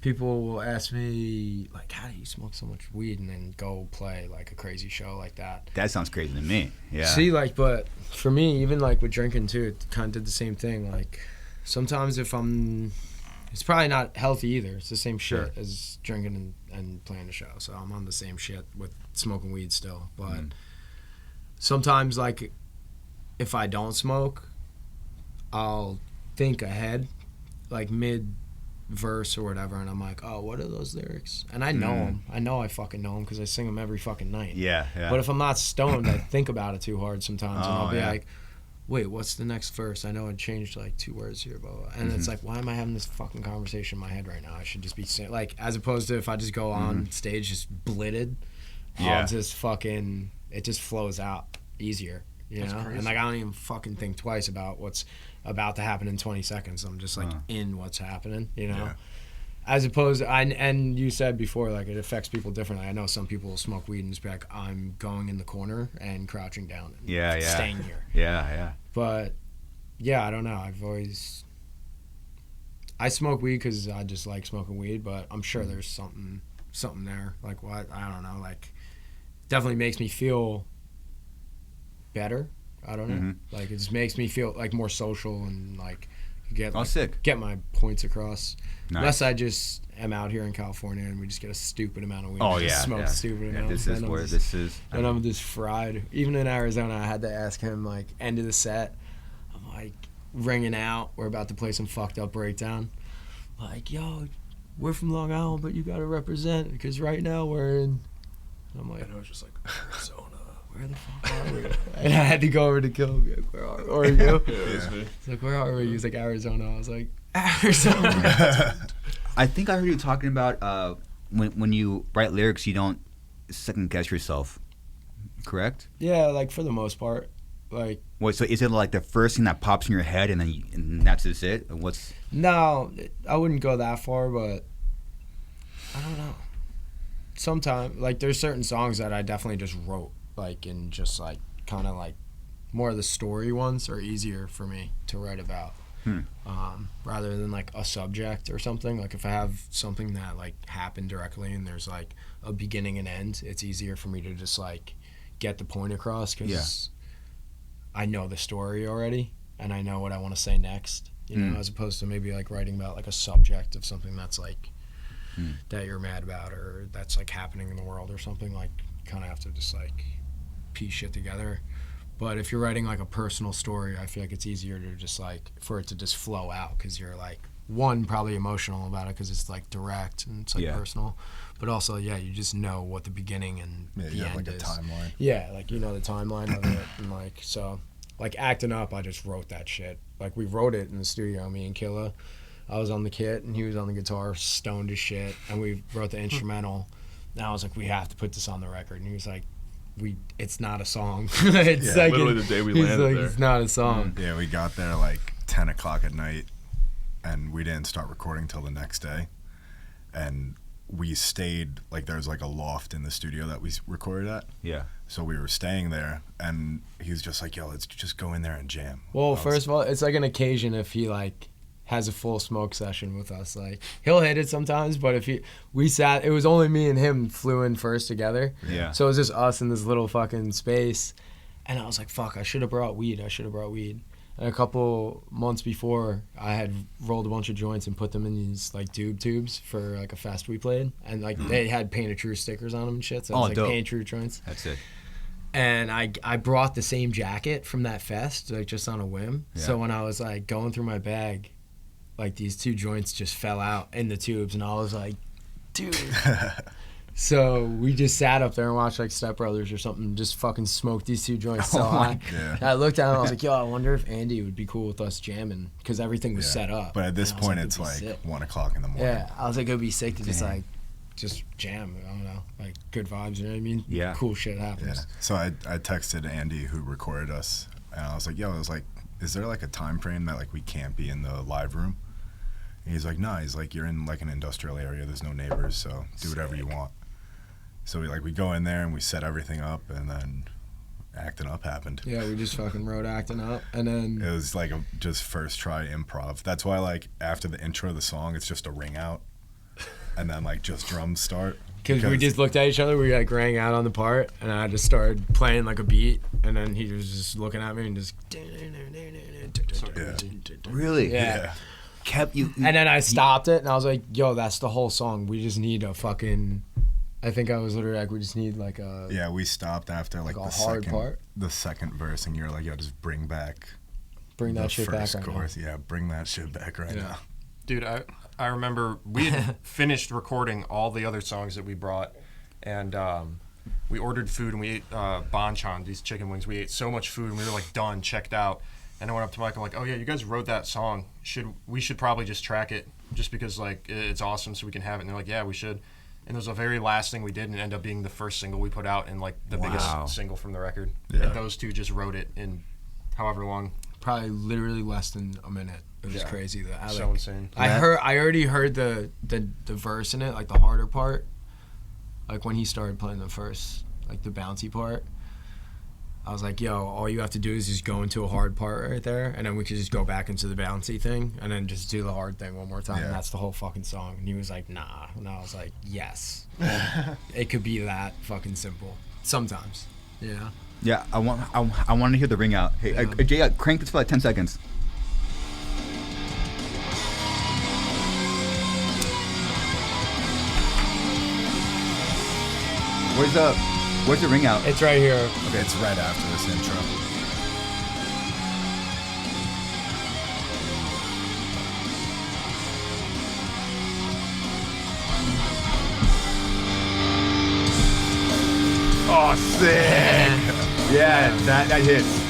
people will ask me, like, how do you smoke so much weed and then go play, like, a crazy show like that? That sounds crazy to me. Yeah. See, like, but for me, even, like, with drinking, too, it kind of did the same thing. Like, sometimes if it's probably not healthy either. It's the same shit as drinking and playing the show. So I'm on the same shit with smoking weed still. But sometimes, like, if I don't smoke, I'll think ahead, like mid-verse or whatever, and I'm like, oh, what are those lyrics? And I know them. I know I fucking know them because I sing them every fucking night. Yeah. But if I'm not stoned, I think about it too hard sometimes, and I'll be like, wait, what's the next verse? I know I changed like 2 words here, blah, blah. And it's like, why am I having this fucking conversation in my head right now? I should just be saying, like, as opposed to if I just go on stage just blitted, I'll just fucking, it just flows out easier, you know? Crazy. And like, I don't even fucking think twice about what's about to happen in 20 seconds. I'm just like in what's happening, you know? Yeah. As opposed, and you said before, like, it affects people differently. I know some people will smoke weed and just be like, I'm going in the corner and crouching down and staying here. Yeah. But, yeah, I don't know. I smoke weed because I just like smoking weed, but I'm sure there's something there. Like, what? I don't know. Like, definitely makes me feel better. I don't know. Like, it just makes me feel, like, more social and, like, get my points across. Nice. Unless I just am out here in California and we just get a stupid amount of weed. Oh, just yeah. smoke stupid amount. This is where this is. And I'm just fried. Even in Arizona, I had to ask him, like, end of the set. I'm, like, ringing out. We're about to play some fucked up breakdown. Like, yo, we're from Long Island, but you got to represent because right now we're in. And I'm like, I know it's just like Arizona. Where the fuck are we? And I had to go over to Kill him. Like, where are you? It's like, where are we? He was like, Arizona. I was like, Arizona. I think I heard you talking about when you write lyrics, you don't second guess yourself. Correct? Yeah, like for the most part. Like, Wait, so is it like the first thing that pops in your head and then and that's just it? What's no, I wouldn't go that far, but I don't know. Sometimes, like, there's certain songs that I definitely just wrote, like, and just like kind of like more of the story ones are easier for me to write about. Rather than like a subject or something. Like if I have something that like happened directly and there's like a beginning and end, it's easier for me to just like get the point across because I know the story already and I know what I want to say next, you know, as opposed to maybe like writing about like a subject of something that's like that you're mad about or that's like happening in the world or something. Like kind of have to just like piece shit together. But if you're writing like a personal story, I feel like it's easier to just like for it to just flow out because you're like one probably emotional about it because it's like direct and it's like personal, but also you just know what the beginning and the end like is. a timeline. Yeah, like you know the timeline of it and like so like Actin Up, I just wrote that shit. Like we wrote it in the studio, me and Killa. I was on the kit and he was on the guitar, stoned as shit, and we wrote the instrumental. And I was like, we have to put this on the record, and he was like, it's not a song. It's like literally the day we landed like, there. it's not a song. Yeah, we got there like 10 o'clock at night, and we didn't start recording till the next day. And we stayed, like there was like a loft in the studio that we recorded at. Yeah. So we were staying there, and he was just like, yo, let's just go in there and jam. Well, first of all, it's like an occasion if he like has a full smoke session with us. Like he'll hit it sometimes, but if it was only me and him flew in first together. Yeah. So it was just us in this little fucking space. And I was like, fuck, I should have brought weed. And a couple months before, I had rolled a bunch of joints and put them in these like tubes for like a fest we played. And like they had Painted True stickers on them and shit. So it was like dope. Painted True joints. That's it. And I brought the same jacket from that fest, like just on a whim. Yeah. So when I was like going through my bag, like these 2 joints just fell out in the tubes, and I was like, dude. So we just sat up there and watched like Step Brothers or something, just fucking smoked these 2 joints. So I looked at him, I was like, yo, I wonder if Andy would be cool with us jamming, because everything was set up. But at this And I was point, like, it's it'd be like sick. 1 o'clock in the morning. Yeah, I was like, it would be sick to just jam. I don't know, like good vibes, you know what I mean? Yeah. Cool shit Yeah. happens. So I texted Andy, who recorded us, and I was like, is there like a time frame that like we can't be in the live room? And he's like, no. He's like, you're in like an industrial area. There's no neighbors, so do whatever you want. So we go in there and we set everything up, and then Actin Up happened. Yeah, we just fucking wrote Actin Up, and then It was like just first try improv. That's why like after the intro of the song, it's just a ring out, and then like just drums start. Because we just looked at each other, we like rang out on the part, and I just started playing like a beat, and then he was just looking at me and just. Really? Yeah. Kept you. And then I stopped it, and I was like, "Yo, that's the whole song. We just need a fucking." I think I was literally like, "We just need like a." Yeah, we stopped after like a the hard second part? the second verse, and you're like, "Yo, just bring back Bring the that shit back first right now. chorus." Yeah, bring that shit back right now. Dude, I remember we had finished recording all the other songs that we brought, and we ordered food and we ate banchan, these chicken wings. We ate so much food and we were like done, checked out. And I went up to Mike, I'm like, oh yeah, you guys wrote that song. We should probably just track it just because like it's awesome so we can have it. And they're like, yeah, we should. And it was the very last thing we did and it ended up being the first single we put out and like the biggest single from the record. Yeah. And those two just wrote it in however long. Probably literally less than a minute. It was crazy. So insane. I already heard the verse in it, like the harder part. Like when he started playing the first, like the bouncy part. I was like, yo, all you have to do is just go into a hard part right there, and then we could just go back into the bouncy thing, and then just do the hard thing one more time, and that's the whole fucking song. And he was like, nah. And I was like, yes. It could be that fucking simple. Sometimes. Yeah. Yeah, I want to hear the ring out. Hey, Yeah. Jay, crank this for like 10 seconds. Where's the ring out? It's right here. Okay, it's right after this intro. Oh, sick! Yeah, that hits.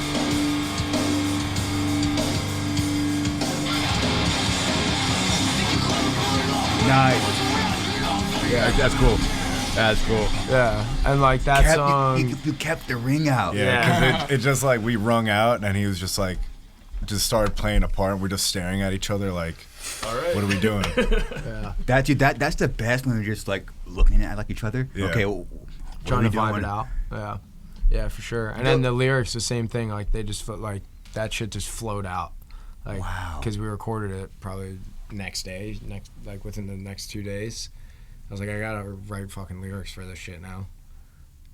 Nice. Yeah, that's cool. That's cool. Yeah, and like that song. You kept the ring out. Yeah, because it just like we rung out and he was just like, just started playing a part. We're just staring at each other like, All right. what are we doing? Yeah. That's the best when we're just like looking at like each other. Yeah. Okay, Trying to vibe it out. Yeah. Yeah, for sure. And then the lyrics, the same thing. Like they just felt like that shit just flowed out. Like, Wow. because we recorded it probably like within the next 2 days. I was like, I gotta write fucking lyrics for this shit now.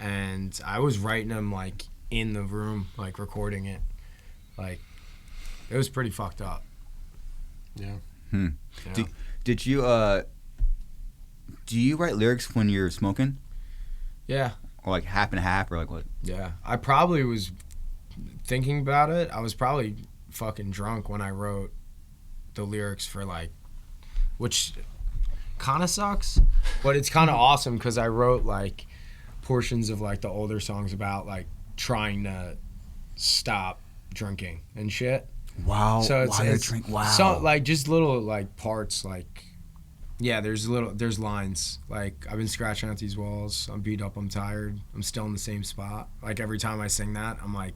And I was writing them like in the room, like recording it. Like, it was pretty fucked up. Yeah. Yeah. Did you do you write lyrics when you're smoking, Yeah. or like half and half, or like what? Yeah. I probably was thinking about it. I was probably fucking drunk when I wrote the lyrics for like, which kind of sucks, but it's kind of awesome because I wrote like portions of like the older songs about like trying to stop drinking and shit. Wow. So Wow. So like just little like parts like, yeah, there's lines like, I've been scratching out these walls, I'm beat up, I'm tired, I'm still in the same spot. Like every time I sing that, I'm like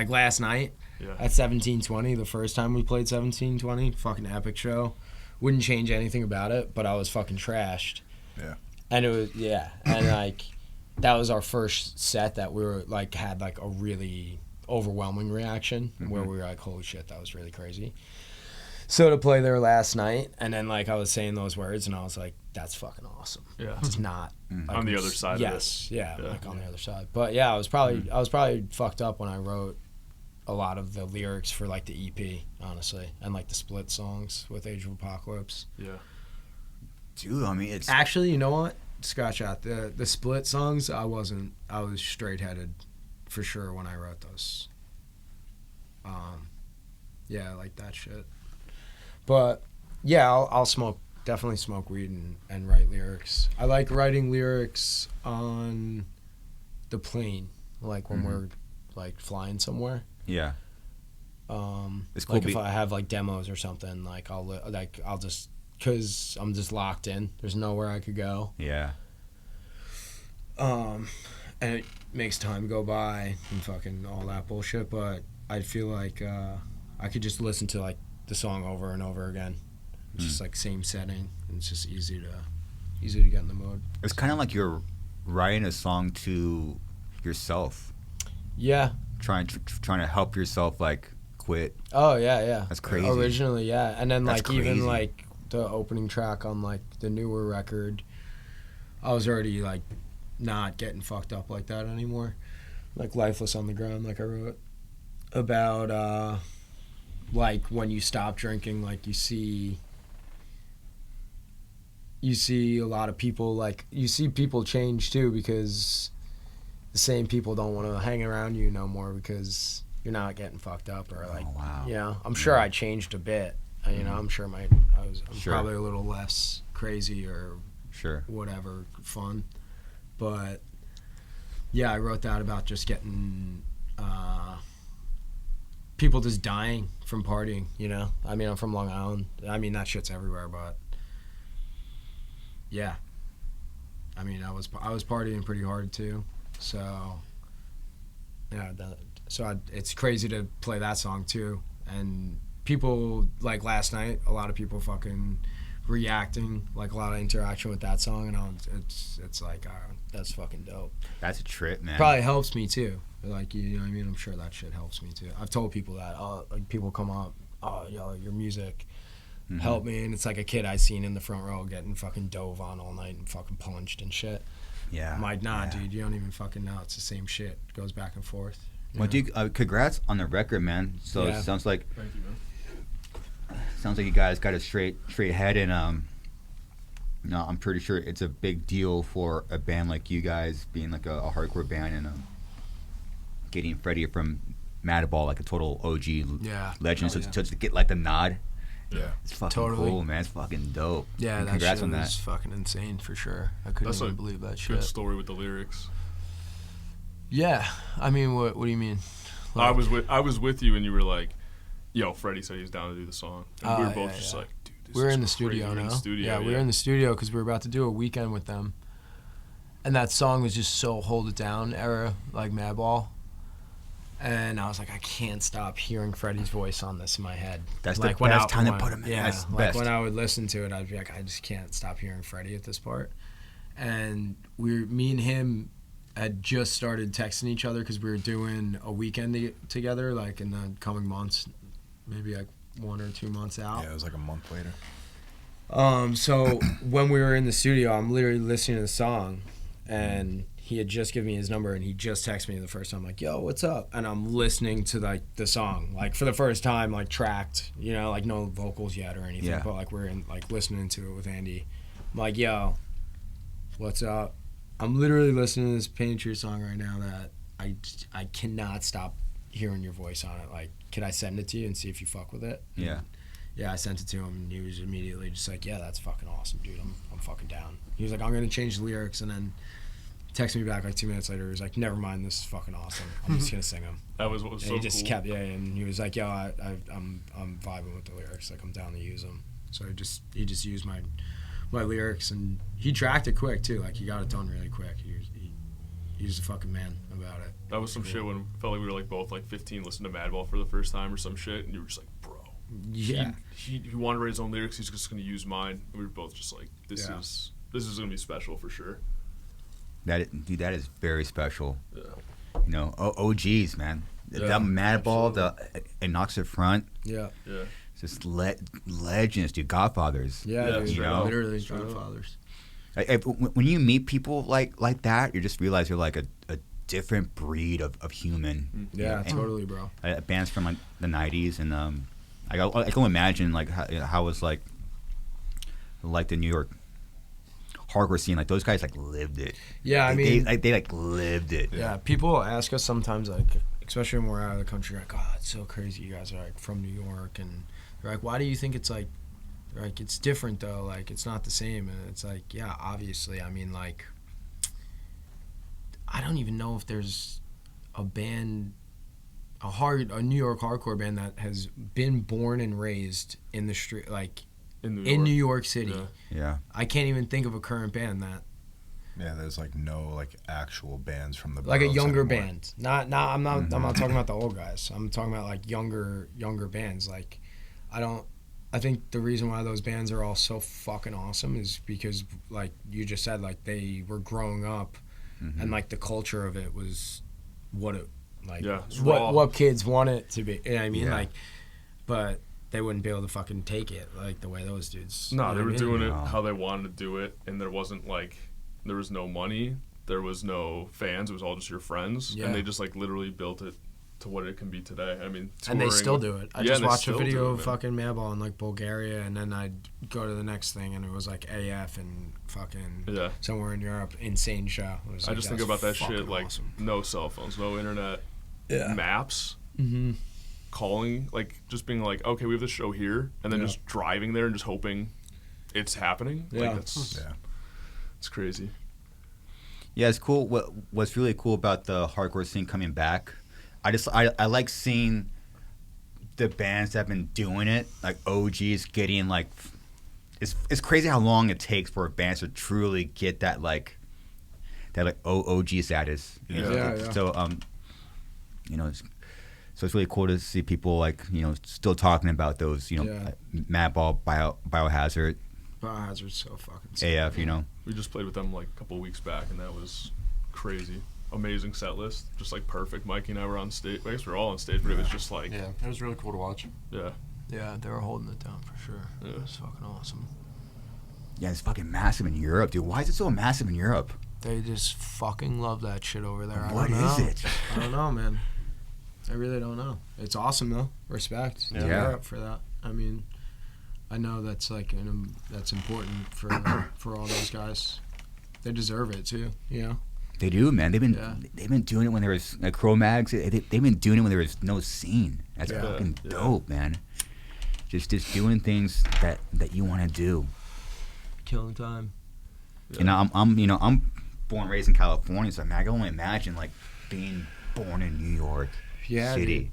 last night at 1720, the first time we played 1720, fucking epic show. Wouldn't change anything about it, but I was fucking trashed. Yeah. And it was, and like that was our first set that we were like had like a really overwhelming reaction where we were like, holy shit, that was really crazy. So to play there last night, and then like I was saying those words, and I was like, that's fucking awesome. Yeah. It's not like, On the other side of yes, it. yeah, Yeah. like on the other side. But yeah, I was probably fucked up when I wrote a lot of the lyrics for like the EP, honestly, and like the split songs with Age of Apocalypse. Yeah. Dude, I mean, it's Actually, you know what? Scratch out the split songs. I was straight headed for sure when I wrote those. Yeah, I like that shit. But yeah, I'll definitely smoke weed and write lyrics. I like writing lyrics on the plane, like when we're like flying somewhere. yeah. It's cool. Like if I have like demos or something, like I'll just, cause I'm just locked in. There's nowhere I could go. Yeah. And it makes time go by and fucking all that bullshit. But I feel like I could just listen to like the song over and over again. It's just like same setting. And it's just easy to get in the mood. It's kind of like you're writing a song to yourself, Yeah. trying to help yourself like quit. Oh yeah. That's crazy. Originally, yeah, and then That's like even crazy. like the opening track on like the newer record, I was already like not getting fucked up like that anymore. Like Lifeless on the Ground, like I wrote about like when you stop drinking, like you see a lot of people, like you see people change too, because the same people don't want to hang around you no more because you're not getting fucked up, or like, Oh, wow. you know, I'm sure I changed a bit. You know, I'm sure I'm Sure. probably a little less crazy or Sure. whatever fun, but Yeah, I wrote that about just getting people just dying from partying, you know? I mean, I'm from Long Island. I mean, that shit's everywhere, but yeah. I mean, I was partying pretty hard too. So yeah, it's crazy to play that song too. And people, like last night, a lot of people fucking reacting, like a lot of interaction with that song, and it's like, that's fucking dope. That's a trip, man. Probably helps me too. Like, you know what I mean? I'm sure that shit helps me too. I've told people that. Like people come up, yo, your music helped me, and it's like a kid I seen in the front row getting fucking dove on all night and fucking punched and shit. Yeah. I'm like, nah, dude, you don't even fucking know. It's the same shit. It goes back and forth. Well, dude, congrats on the record, man. So Yeah. it sounds like Thank you, man. you guys got a straight head, and I'm pretty sure it's a big deal for a band like you guys being like a hardcore band and getting Freddy from Madball, like a total OG legend, so to get like the nod. Yeah. It's fucking Totally. cool, man. It's fucking dope. Yeah, And that congrats shit on that. was fucking insane for sure. I couldn't That's even a believe that Good shit. story with the lyrics. Yeah, I mean, what do you mean? I was with you, and you were like, "Yo, Freddie said he was down to do the song," and we were both just like, "Dude, this We're is in the crazy." studio We're now. in the studio, Yeah, we're in the studio because we were about to do a weekend with them, and that song was just so Hold It Down era, like Madball. And I was like, I can't stop hearing Freddie's voice on this in my head. That's like the best time to put him in. Yeah, That's the like best. when I would listen to it, I'd be like, I just can't stop hearing Freddie at this part. And me and him had just started texting each other because we were doing a weekend together, like in the coming months, maybe like 1 or 2 months out. Yeah, it was like a month later. So when we were in the studio, I'm literally listening to the song, and he had just given me his number, and he just texted me the first time, like, yo, what's up? And I'm listening to like the song, like for the first time, like tracked, you know, like no vocals yet or anything, but like we're in like listening to it with Andy. I'm like, yo, what's up? I'm literally listening to this Painted True song right now that I cannot stop hearing your voice on it. Like, can I send it to you and see if you fuck with it? Yeah. Yeah, I sent it to him, and he was immediately just like, yeah, that's fucking awesome, dude. I'm fucking down. He was like, I'm going to change the lyrics, and then texted me back like 2 minutes later. He was like, never mind, this is fucking awesome. I'm just going to sing them. That was what was And so he just cool. kept, and he was like, yo, I'm vibing with the lyrics. Like, I'm down to use them. So he just used my lyrics, and he tracked it quick, too. Like, he got it done really quick. He was a fucking man about it. That was some shit when it felt like we were like both like 15 listening to Madball for the first time or some shit, and you were just like, bro. Yeah. He wanted to write his own lyrics. He's just gonna use mine. And we were both just like, this is gonna be special for sure. That is very special. Yeah. You know, OGs, man. Yeah, That Madball, the Anoxic Front, Yeah. Yeah. just legends, dude. Godfathers. Yeah, dude. You know? Literally Straight up. Godfathers. When you meet people like that, you just realize you're like a different breed of human. Yeah, And totally, bro. bands from like the '90s, and I can imagine like how it was like the New York hardcore scene. Like those guys like lived it. Yeah, I they mean, they lived it. yeah, people ask us sometimes, like, especially when we're out of the country, like, oh, it's so crazy you guys are like from New York, and they're like, why do you think it's like it's different though? Like, it's not the same. And it's like, yeah, obviously. I mean, like, I don't even know if there's a band, a New York hardcore band that has been born and raised in the street, like In New York City. Yeah. Yeah. I can't even think of a current band that, Yeah, there's like no like actual bands from the like a boroughs younger anymore. band. I'm not talking about the old guys. I'm talking about like younger bands. Like, I think the reason why those bands are all so fucking awesome is because, like you just said, like they were growing up, and like the culture of it was what it like. Yeah, it's raw. what kids want it to be. You know what I mean? Yeah. Like, but they wouldn't be able to fucking take it like the way those dudes. No, you know they what were I mean? doing it No. how they wanted to do it, and there wasn't like, there was no money, there was no fans, it was all just your friends, Yeah. and they just like literally built it to what it can be today. I mean, And they touring- still do it. I Yeah, just they watched a still video do it, of man. fucking Madball in like Bulgaria, and then I'd go to the next thing, and it was like AF and fucking Yeah. somewhere in Europe. Insane show. It was I like, just think that's about that fucking shit like awesome. no cell phones, no internet, maps, Mm-hmm. calling, like just being like, okay, we have this show here, and then Yeah. just driving there and just hoping it's happening. Yeah. Like that's Yeah. it's crazy. Yeah, it's cool. What's really cool about the hardcore scene coming back, I like seeing the bands that have been doing it, like OGs getting like, it's crazy how long it takes for bands to truly get that like OG status. You know? Yeah. So you know, so it's really cool to see people like, you know, still talking about those, you know, like Madball, Biohazard. Biohazard's so fucking sick. AF, you know. We just played with them like a couple of weeks back, and that was crazy. Amazing set list, just like perfect. Mikey and I were on stage. I guess we were all on stage, but it was just like, Yeah, it was really cool to watch. yeah. Yeah, they were holding it down for sure. Yeah. It was fucking awesome. Yeah, it's fucking massive in Europe, dude. Why is it so massive in Europe? They just fucking love that shit over there. What I don't is know. it? I don't know, man. I really don't know. It's awesome though. Respect to Yeah. Europe for that. I mean, I know that's like that's important for all those guys. They deserve it too. You know. They do, man. They've been doing it when there was like Cro-Mags. They've been doing it when there was no scene. That's Yeah. fucking Yeah. dope, man. Just doing things that you want to do. Killing time. Yeah. And I'm born and raised in California, so man, I can only imagine like being born in New York Yeah. City. Dude.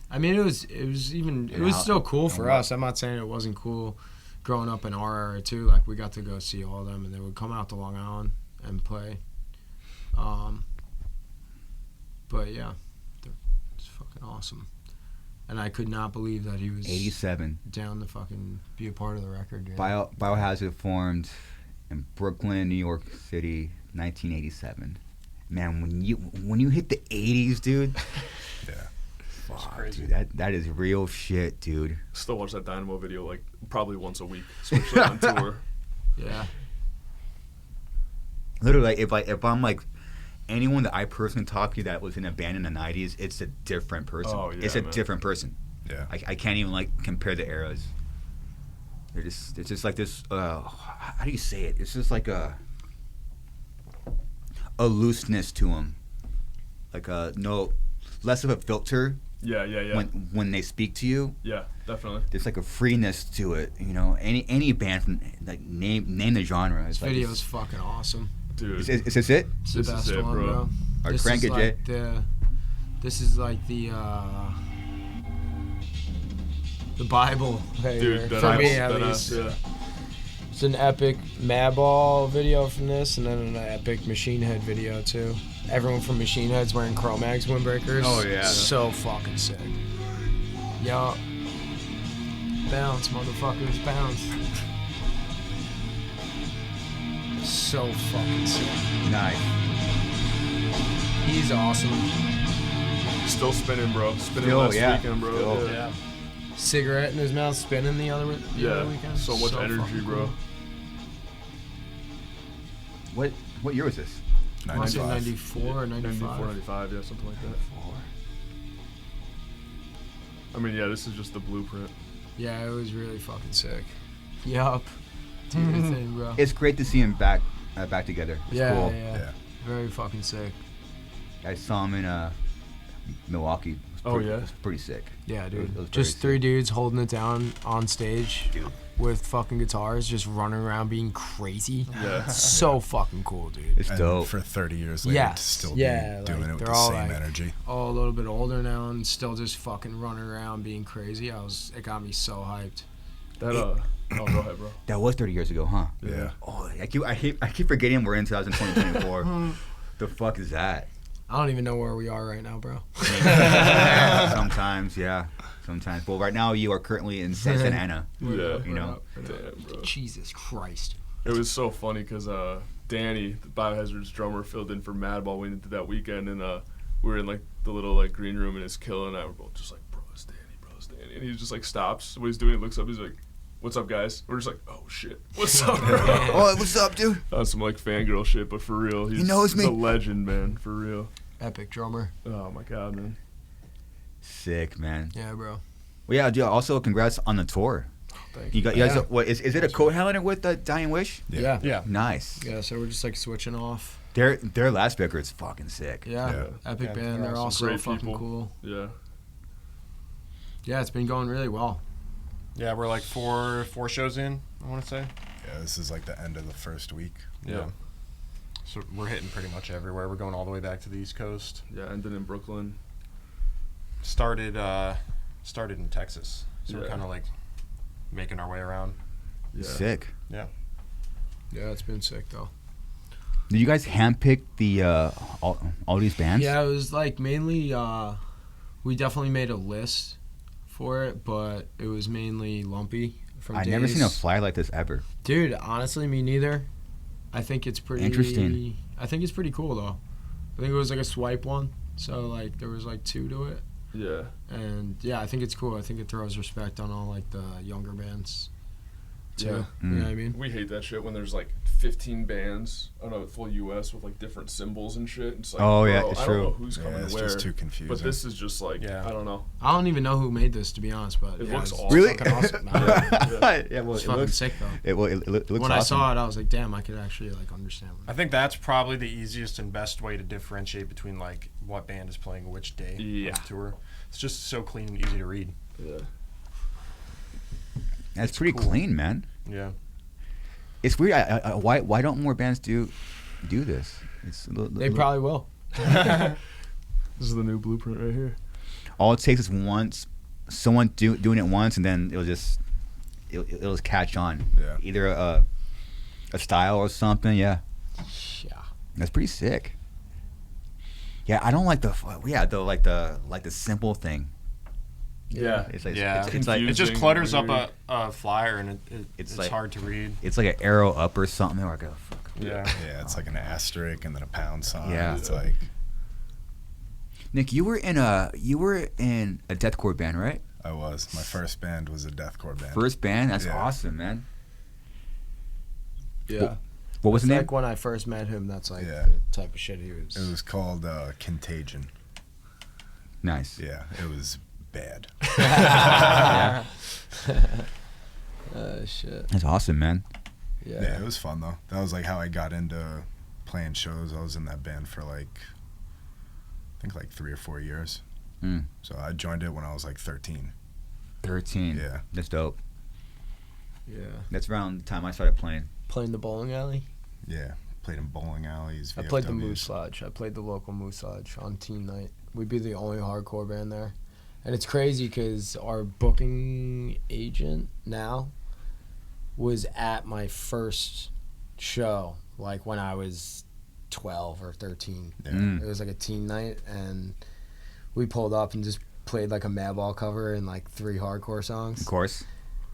I mean, it was still cool for how- us. I'm not saying it wasn't cool growing up in our era too. Like we got to go see all of them, and they would come out to Long Island and play. But yeah, it's fucking awesome. And I could not believe that he was 87. down to fucking be a part of the record. You know? Biohazard formed in Brooklyn, New York City, 1987. Man, when you hit the 80s, dude. Yeah. Fuck, crazy. dude, that is real shit, dude. Still watch that Dynamo video like probably once a week, especially on tour. Yeah. Literally, if I'm like anyone that I personally talked to that was in a band in the 90s, it's a different person. Oh, yeah, it's a man. different person. Yeah. I can't even like compare the eras. It's just like this. How do you say it? It's just like a looseness to them, like no less of a filter Yeah. when they speak to you. Yeah, definitely. There's like a freeness to it, you know. Any band from like name the genre. It's This like, video's fucking awesome. Dude. Is this it? It's the This is best it, one, bro. bro. All right, This crank is it, Jay. like this is like the Bible right Dude, here, that for ass, me at that least. ass, yeah. It's an epic Madball video from this, and then an epic Machine Head video too. Everyone from Machine Head's wearing Cro-Mags windbreakers. Oh, yeah. So fucking sick. Yup. Bounce, motherfuckers, bounce. So fucking sick. Nice. He's awesome. Still spinning, bro. Spinning Still, last yeah. weekend, bro. Still. Yeah. Cigarette in his mouth, spinning the other weekend. So much energy, fucking bro. cool. What year was this? I want to say 95. 94 or 95. 94, 95, yeah, something like that. I mean, yeah, this is just the blueprint. Yeah, it was really fucking sick. Yup. Do your thing, bro. It's great to see him back together. It's yeah, cool. yeah, Yeah. Very fucking sick. I saw him in Milwaukee. It was Oh, yeah? it was pretty sick. Yeah, dude. It was Just very three dudes holding it down on stage with fucking guitars, just running around being crazy. Yeah. So fucking cool, dude. It's And dope. for 30 years later Yes, to still yeah, be doing like, it with they're the all same like- energy. Oh, a little bit older now and still just fucking running around being crazy. It got me so hyped. That, oh, go ahead, bro. That was 30 years ago, huh? Yeah. Oh, I keep forgetting we're in 2024. The fuck is that? I don't even know where we are right now, bro. Sometimes, yeah. Sometimes. Well, right now you are currently in Santa Ana. Yeah. You know. Damn, bro. Jesus Christ. It was so funny because Danny, the Biohazard's drummer, filled in for Madball when he did that weekend, and we were in like the little like green room in his kill, and I were both just like, bro, it's Danny, and he just like stops. What he's doing, he looks up, he's like, "What's up, guys?" We're just like, "Oh shit, what's up, bro?" Oh, what's up, dude? Some like fangirl shit, but for real, he's knows me. a legend, man, for real. Epic drummer. Oh my god, man. Sick, man. Yeah, bro. Well, yeah, dude, also congrats on the tour. Thank You guys, Yeah. what is it a co-headliner with Dying Wish? Yeah. Yeah. Nice. Yeah, so we're just like switching off. Their last record is fucking sick. Yeah. Yeah. Epic Yeah, band. they're They're awesome. also Great fucking people. cool. Yeah. Yeah, it's been going really well. Yeah, we're like four shows in, I want to say. Yeah, this is like the end of the first week. Yeah. So we're hitting pretty much everywhere. We're going all the way back to the East Coast. Yeah, ended in Brooklyn. Started in Texas. So we're Yeah. kind of like making our way around. Yeah. Sick. Yeah. Yeah, it's been sick though. Did you guys handpick the all these bands? Yeah, it was like mainly we definitely made a list for it, but it was mainly lumpy from I've days. never seen a flyer like this ever. Dude, honestly, me neither. I think it's pretty Interesting. I think it's pretty cool though. I think it was like a swipe one, so like there was like 2 to it, Yeah. and yeah, I think it's cool. I think it throws respect on all like the younger bands too. Yeah. You know what I mean? We hate that shit when there's like 15 bands on a full US with like different symbols and shit. It's like, Oh, yeah, bro, it's I true. don't know who's Yeah, coming it's where. just too confusing. But this is just like, Yeah. I don't know. I don't even know who made this, to be honest, but It yeah, looks it's awesome. Really? fucking awesome. Yeah, well, It's it fucking looks sick though. it looks When awesome. I saw it, I was like, damn, I could actually like understand. I think that's probably the easiest and best way to differentiate between like what band is playing which day Yeah. on the tour. It's just so clean and easy to read. Yeah. That's pretty cool. clean, man. Yeah. It's weird. Why don't more bands do this? It's They probably will. This is the new blueprint right here. all it takes is someone doing it once, and then it'll just catch on. Yeah. Either a style or something. Yeah, Yeah. that's pretty sick. Yeah, I don't like the simple thing. Yeah. It's like Yeah. it's like It just Confusing, clutters up weird. a flyer and It's it's like- hard to read. it's like an arrow up or something. Or like a fuck. Yeah. Yeah, it's like an asterisk and then a pound sign. Yeah. It's like, Nick, you were in a deathcore band, right? I was. My first band was a deathcore band. First band. That's Yeah. awesome, man. Yeah. What was It's the name? like when I first met him, that's like Yeah. the type of shit he was. It was called Contagion. Nice. Yeah, it was bad. Yeah. Shit. That's awesome, man. Yeah, it was fun though. That was like how I got into playing shows. I was in that band for like, I think like 3 or 4 years. Mm. So I joined it when I was like 13. 13. Yeah. That's dope. Yeah. That's around the time I started playing. Playing the bowling alley. Yeah, played in bowling alleys. I played the VFWs. Moose Lodge. I played the local Moose Lodge on team night. We'd be the only hardcore band there. And it's crazy because our booking agent now was at my first show, like when I was 12 or 13. Yeah. Mm. It was like a teen night, and we pulled up and just played like a Madball cover and like 3 hardcore songs. Of course.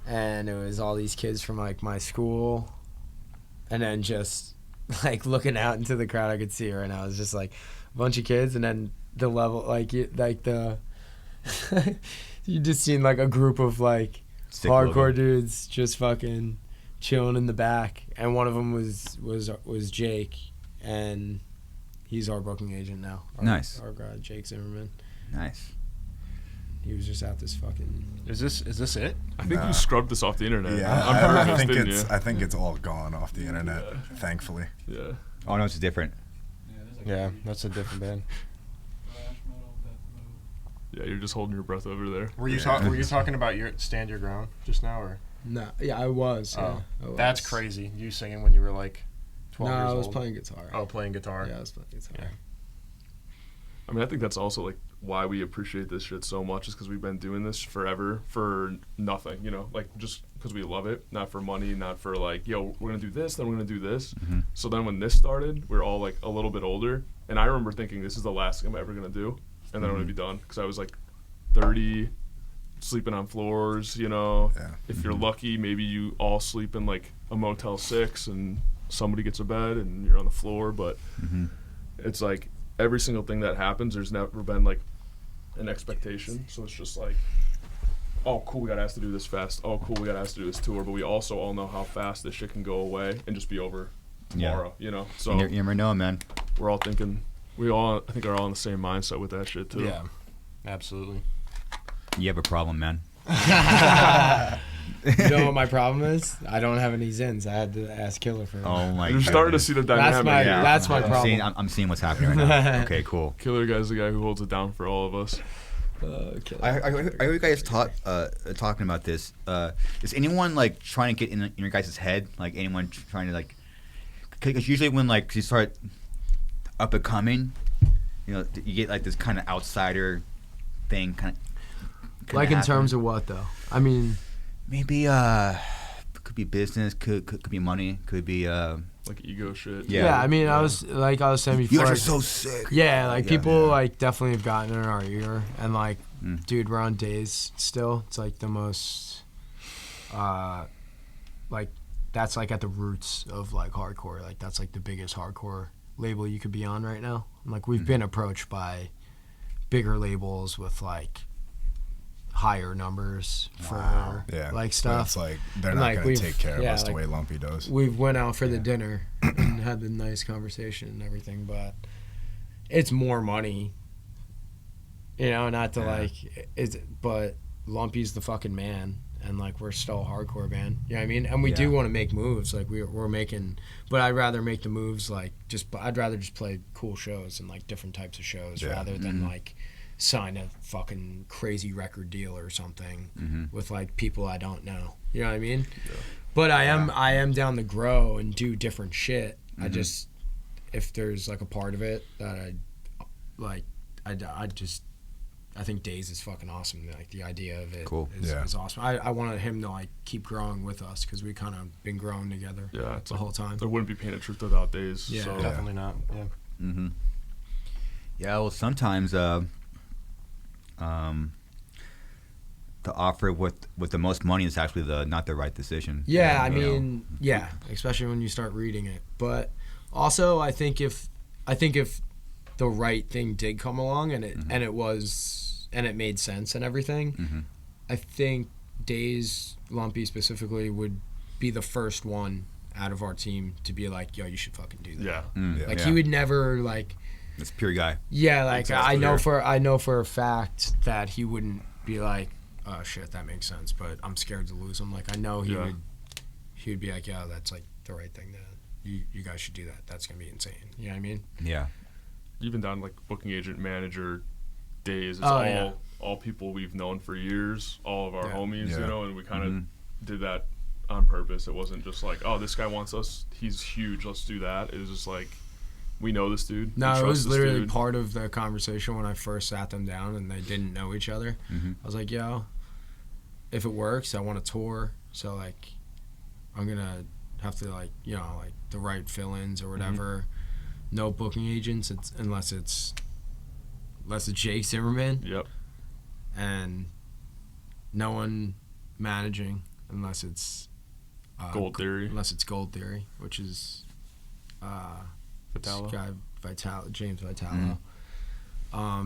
And it was all these kids from like my school, and then just like looking out into the crowd, I could see her, and I was just like a bunch of kids, and then the level you just seen like a group of like Sick hardcore logo. dudes just fucking chilling in the back, and one of them was Jake, and he's our booking agent now. Nice. Our guy Jake Zimmerman. Nice. He was just at this fucking. Is this it? I think Nah. you scrubbed this off the internet. Yeah, on I purpose, think didn't it's. you? I think it's all gone off the internet. Yeah. Thankfully. Yeah. Oh no, it's different. Yeah, that's a different band. Yeah, you're just holding your breath over there. Were you Yeah. were you talking about your Stand Your Ground just now, or? No, yeah, I was. Oh, I was. That's crazy. You singing when you were like 12 No, years I was old. playing guitar. Oh, playing guitar. Yeah, I was playing guitar. Yeah. I mean, I think that's also like why we appreciate this shit so much is because we've been doing this forever for nothing, you know, like just because we love it, not for money, not for like, yo, we're gonna do this, then we're gonna do this. Mhm. So then when this started, we're all like a little bit older, and I remember thinking this is the last thing I'm ever gonna do, and then I'm gonna be done because I was like 30, sleeping on floors, you know. Yeah. If you're lucky, maybe you all sleep in like a Motel 6 and somebody gets a bed and you're on the floor, but Mhm. it's like every single thing that happens, there's never been like an expectation. So it's just like, oh, cool, we got asked to do this fast. Oh, cool, we got asked to do this tour. But we also all know how fast this shit can go away and just be over tomorrow, you know? So You never know, man. we're all thinking, I think are all in the same mindset with that shit too. Yeah, absolutely. You have a problem, man. You know what my problem is? I don't have any Zins. I had to ask Killer for. Oh my god. You're starting to see the dynamic. my- here. that's my problem. I'm seeing what's happening right now. Okay, cool. Killer Guy's the guy who holds it down for all of us. Killer. I heard you guys talking about this. Is anyone like trying to get in your guys' head? Like anyone trying to like? because usually when like you start up and coming, you know, you get like this kind of outsider thing, kind of. Like in terms of what though? I mean, maybe could be business, could be money, could be like ego shit. yeah. I mean, I was saying before. You guys are so sick. Yeah, like people like definitely have gotten in our ear, and like, dude, we're on Days still. It's like the most, like that's like at the roots of like hardcore. Like that's like the biggest hardcore label you could be on right now. And, like we've been approached by bigger labels with like higher numbers for like stuff. But it's like they're And, not like, gonna take care of us the like, way Lumpy does. We went out for the dinner and had the nice conversation and everything, but it's more money, you know. Not to like, but Lumpy's the fucking man, and like we're still a hardcore band. You know what I mean? And we do want to make moves, like we're making, but I'd rather make the moves like I'd rather just play cool shows and like different types of shows rather than like sign a fucking crazy record deal or something with like people I don't know. You know what I mean? Yeah. But I am down to grow and do different shit. I just, if there's like a part of it that I like, I think Days is fucking awesome. Like the idea of it is awesome. I wanted him to like keep growing with us because we kind of been growing together the whole time. There wouldn't be Painted Truth without Days. Yeah, so. Definitely not. Yeah. Yeah, well, sometimes the offer with the most money is actually not the right decision. Yeah, I mean, especially when you start reading it. But also, I think if the right thing did come along and it made sense and everything, I think Days, Lumpy specifically, would be the first one out of our team to be like, yo, you should fucking do that. Yeah. He would never like. It's a pure guy. Yeah, like exactly. I know for a fact that he wouldn't be like, oh shit, that makes sense, but I'm scared to lose him. Like I know he would be like, yeah, that's like the right thing. You guys should do that. That's gonna be insane. You know what I mean? Yeah. Even down like booking agent, manager, Days. It's all people we've known for years. All of our homies, you know, and we kind of did that on purpose. It wasn't just like, oh, this guy wants us. He's huge. Let's do that. It was just like, we know this dude. No, it was literally part of the conversation when I first sat them down and they didn't know each other. I was like, yo, if it works, I want to tour. So, like, I'm going to have to, like, you know, like the right fill-ins or whatever. No booking agents unless it's Jake Zimmerman. Yep. And no one managing unless it's Gold Theory. Unless it's Gold Theory, which is James Vitalo,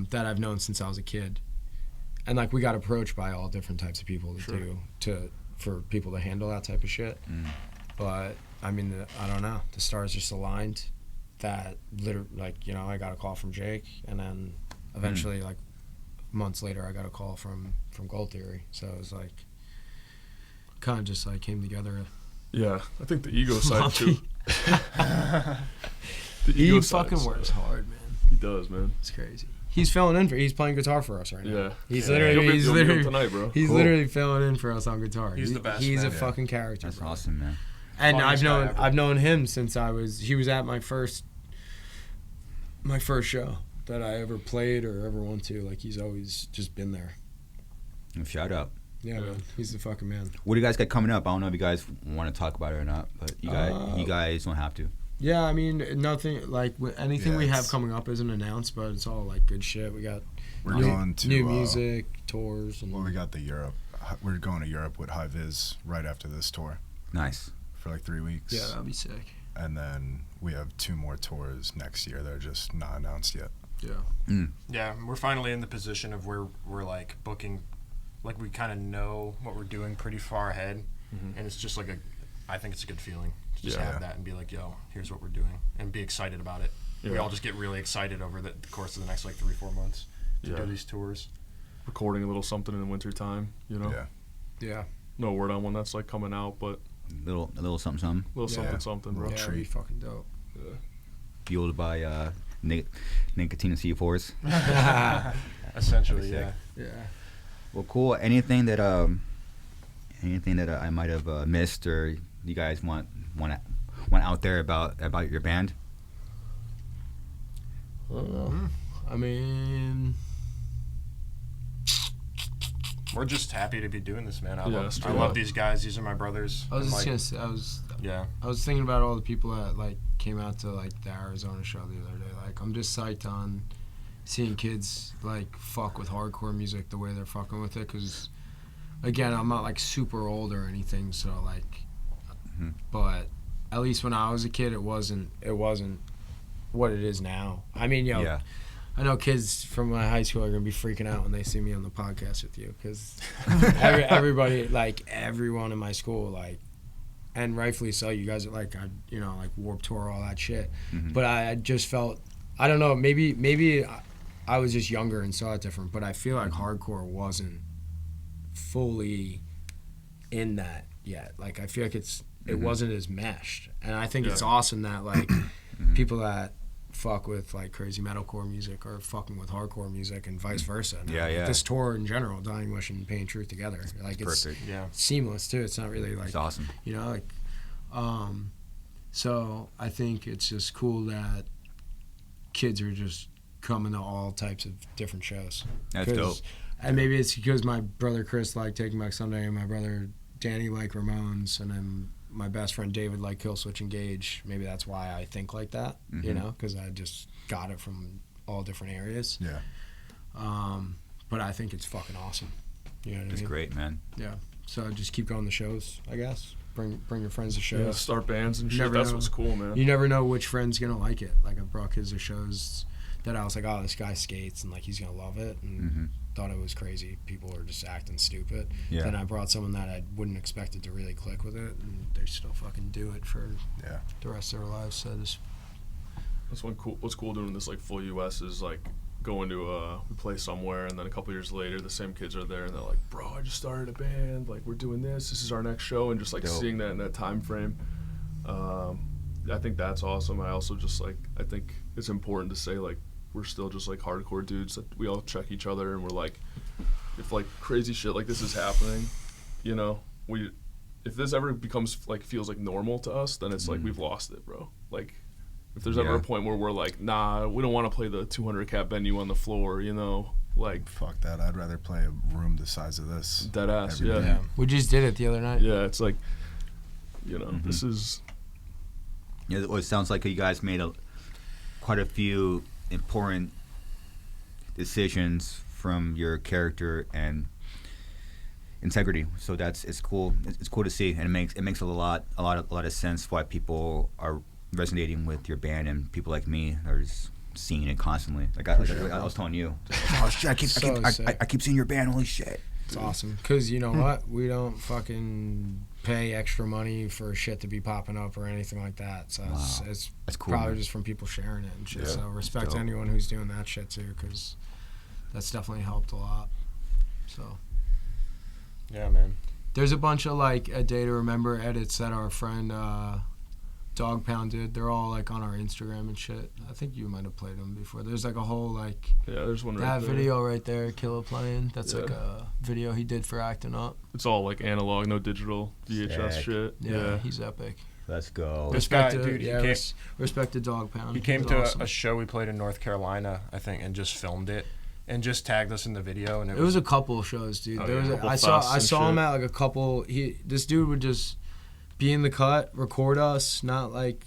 that I've known since I was a kid, and like we got approached by all different types of people for people to handle that type of shit. But I mean, I don't know. The stars just aligned. That literally, like, you know, I got a call from Jake, and then eventually, like months later, I got a call from Gold Theory. So it was like kind of just like came together. Yeah, I think the ego side too. He fucking works hard, man. He does, man. It's crazy. He's filling in he's playing guitar for us right now. Yeah. He's You'll literally tonight, bro. He's literally filling in for us on guitar. He's the best. He's man. a fucking character. That's bro. awesome, man. And Funniest I've known him since he was at my first show that I ever played or ever went to. Like he's always just been there. Shout out. Yeah, man. He's the fucking man. What do you guys got coming up? I don't know if you guys want to talk about it or not, but you guys don't have to. Yeah, I mean, nothing like anything we have coming up isn't announced, but it's all like good shit. We're going to new music, tours, and we got the Europe. We're going to Europe with High Viz right after this tour. Nice. For like 3 weeks. Yeah, that'd be sick. And then we have 2 more tours next year that are just not announced yet. Yeah. Yeah, we're finally in the position of where we're like booking, like we kind of know what we're doing pretty far ahead, and it's just like I think it's a good feeling to just have that and be like, yo, here's what we're doing, and be excited about it. We all just get really excited over the course of the next like 3-4 months to do these tours. Recording a little something in the winter time, you know. Yeah. No word on when that's like coming out, but A little something. Something, bro. Yeah, that'd be fucking dope. Yeah. Fueled by nicotine and C4s. Essentially, yeah. Well, cool. Anything that I might have missed or you guys want went out there about your band? I don't know. I mean, We're just happy to be doing this, man. I Yeah, love straight up. these guys. These are my brothers. I was And, just like, gonna say, yeah. I was thinking about all the people that like came out to like the Arizona show the other day. Like, I'm just psyched on seeing kids like fuck with hardcore music the way they're fucking with it. Cause again, I'm not like super old or anything, so like, but at least when I was a kid, it wasn't what it is now. I mean, Yeah. I know kids from my high school are gonna be freaking out when they see me on the podcast with you, because everybody, like everyone in my school, like, and rightfully so, you guys are like, like Warped Tour, all that shit. But I just felt, I don't know, maybe I was just younger and saw it different, but I feel like hardcore wasn't fully in that yet. Like, I feel like it wasn't as meshed, and I think it's awesome that like people that fuck with like crazy metalcore music or fucking with hardcore music and vice versa. Now, like, this tour in general, Dying Wish and Pain Truth together, like it's Perfect. Yeah. seamless too. It's not really like It's awesome. like so I think it's just cool that kids are just coming to all types of different shows. That's dope. And maybe it's because my brother Chris liked Taking Back Sunday, and my brother Danny liked Ramones, and then my best friend David liked Killswitch Engage. Maybe that's why I think like that, because I just got it from all different areas. Yeah. But I think it's fucking awesome. You know what I mean? It's great, man. Yeah. So just keep going to shows, I guess. Bring your friends to shows. Yeah, start bands and You shit. never That's know. what's cool, man. You never know which friend's gonna like it. Like, I brought kids to shows that I was like, oh, this guy skates and like he's gonna love it, and thought it was crazy. People were just acting stupid. Yeah. Then I brought someone that I wouldn't expect it to really click with it, and they still fucking do it for the rest of their lives. So just That's what's cool doing this like full US is like going to we play somewhere, and then a couple years later the same kids are there and they're like, bro, I just started a band, like we're doing this is our next show, and just like seeing that in that time frame, I think that's awesome. I also just like, I think it's important to say like we're still just like hardcore dudes that we all check each other, and we're like, if like crazy shit like this is happening, if this ever becomes like feels like normal to us, then it's like we've lost it, bro. Like, if there's ever a point where we're like, nah, we don't want to play the 200 cap venue on the floor, like Fuck that. I'd rather play a room the size of this. dead ass, every yeah. day. we just did it the other night. Yeah, it's like, this is. Yeah, well, it sounds like you guys made quite a few important decisions from your character and integrity. So it's cool. It's cool to see, and it makes a lot of sense why people are resonating with your band, and people like me are just seeing it constantly. Like I was telling you, oh shit, I keep seeing your band. Holy shit. It's awesome, because you know what? We don't fucking pay extra money for shit to be popping up or anything like that. So it's That's cool, probably man. just from people sharing it and shit. Yeah, So respect dope. to anyone who's doing that shit too, because that's definitely helped a lot. So Yeah, man. there's a bunch of like A Day to Remember edits that our friend Dog Pound did. They're all like on our Instagram and shit. I think you might have played them before. There's like a whole like Yeah, there's one right that there. video right there, Killer playing. That's like Yeah. a video he did for Actin Up. It's all like analog, no digital VHS Sick. shit. Yeah, he's epic. Let's go. This guy, Respect to, dude, he yeah, came- respect to Dog Pound. He came He's to awesome. a show we played in North Carolina, I think, and just filmed it and just tagged us in the video. And It was a couple of shows, dude. Oh, There yeah. was Couple I saw fests and him shit. at like a couple. This dude would just be in the cut, record us, not like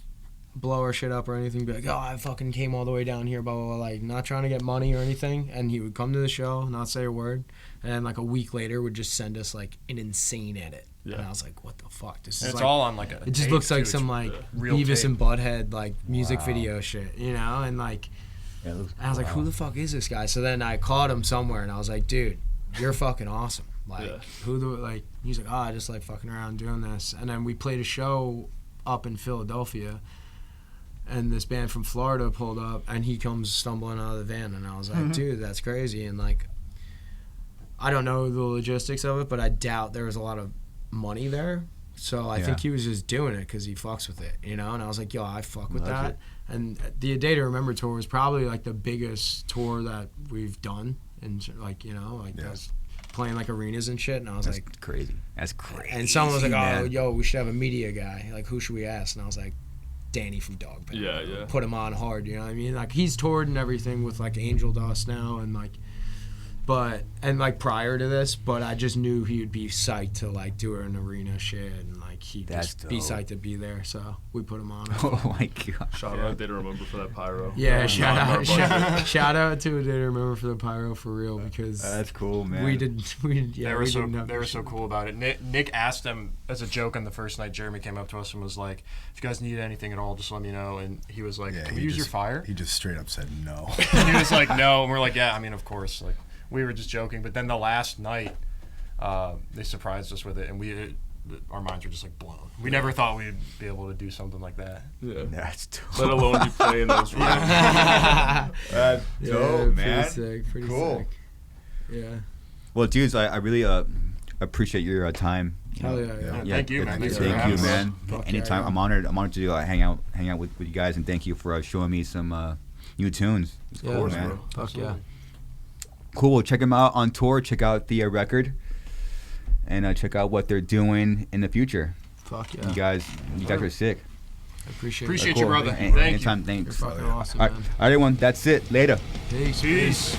blow our shit up or anything. Be like, oh, I fucking came all the way down here, blah blah blah. Like, not trying to get money or anything. And he would come to the show, not say a word, and then like a week later would just send us like an insane edit. Yeah. And I was like, what the fuck? This And is it's like, all on like a. it just tape, looks like too. some It's like real Beavis tape. and Butthead like music Wow. video shit, And like. Yeah, it looks- And I was like, who the fuck is this guy? So then I caught him somewhere, and I was like, dude, you're fucking awesome. Like, Yeah. he's like, oh, I just like fucking around doing this. And then we played a show up in Philadelphia, and this band from Florida pulled up, and he comes stumbling out of the van, and I was like, dude, that's crazy. And like, I don't know the logistics of it, but I doubt there was a lot of money there. So I think he was just doing it because he fucks with it, And I was like, yo, I fuck with Like that. it. And the A Day to Remember tour was probably like the biggest tour that we've done, and like I was playing like arenas and shit. And I was That's like, crazy. That's crazy. and someone was like, oh, man. yo, we should have a media guy. Like, who should we ask? And I was like, Danny from Dog Pound. Yeah, yeah. Put him on hard, you know what I mean? Like, he's toured and everything with, like, Angel Dust now, and, like, prior to this, but I just knew he would be psyched to, like, do an arena shit, and, like, he'd just be psyched to be there, so we put him on. Oh my god! Shout out, they don't remember for that pyro. Yeah, shout out to Did Remember for the pyro for real, because That's cool, man. They were so cool about it. Nick asked them as a joke on the first night. Jeremy came up to us and was like, "If you guys need anything at all, just let me know." And he was like, "Can we use your fire?" He just straight up said no. He was like, "No," and we're like, "Yeah, I mean, of course." Like, we were just joking. But then the last night, they surprised us with it, and our minds were just like blown. We never thought we'd be able to do something like that. Yeah. That's dope. Let alone you playing those rooms. That's dope, man. Pretty Cool. sick. Yeah. Well, dudes, I really appreciate your time. Hell yeah. Thank you, man. Thank Thanks for you, having us. man. Fuck Anytime, yeah. I'm honored. I'm honored to hang out with you guys, and thank you for showing me some new tunes. It's Yeah, cool, course, man. bro. Fuck yeah. Cool. Well, check them out on tour. Check out the record, and check out what they're doing in the future. Fuck yeah. You guys are sick. I appreciate Appreciate it. you, brother. Anytime, Thank you. thanks. You're fucking awesome, All right, man. everyone. That's it. Later. Peace. Peace.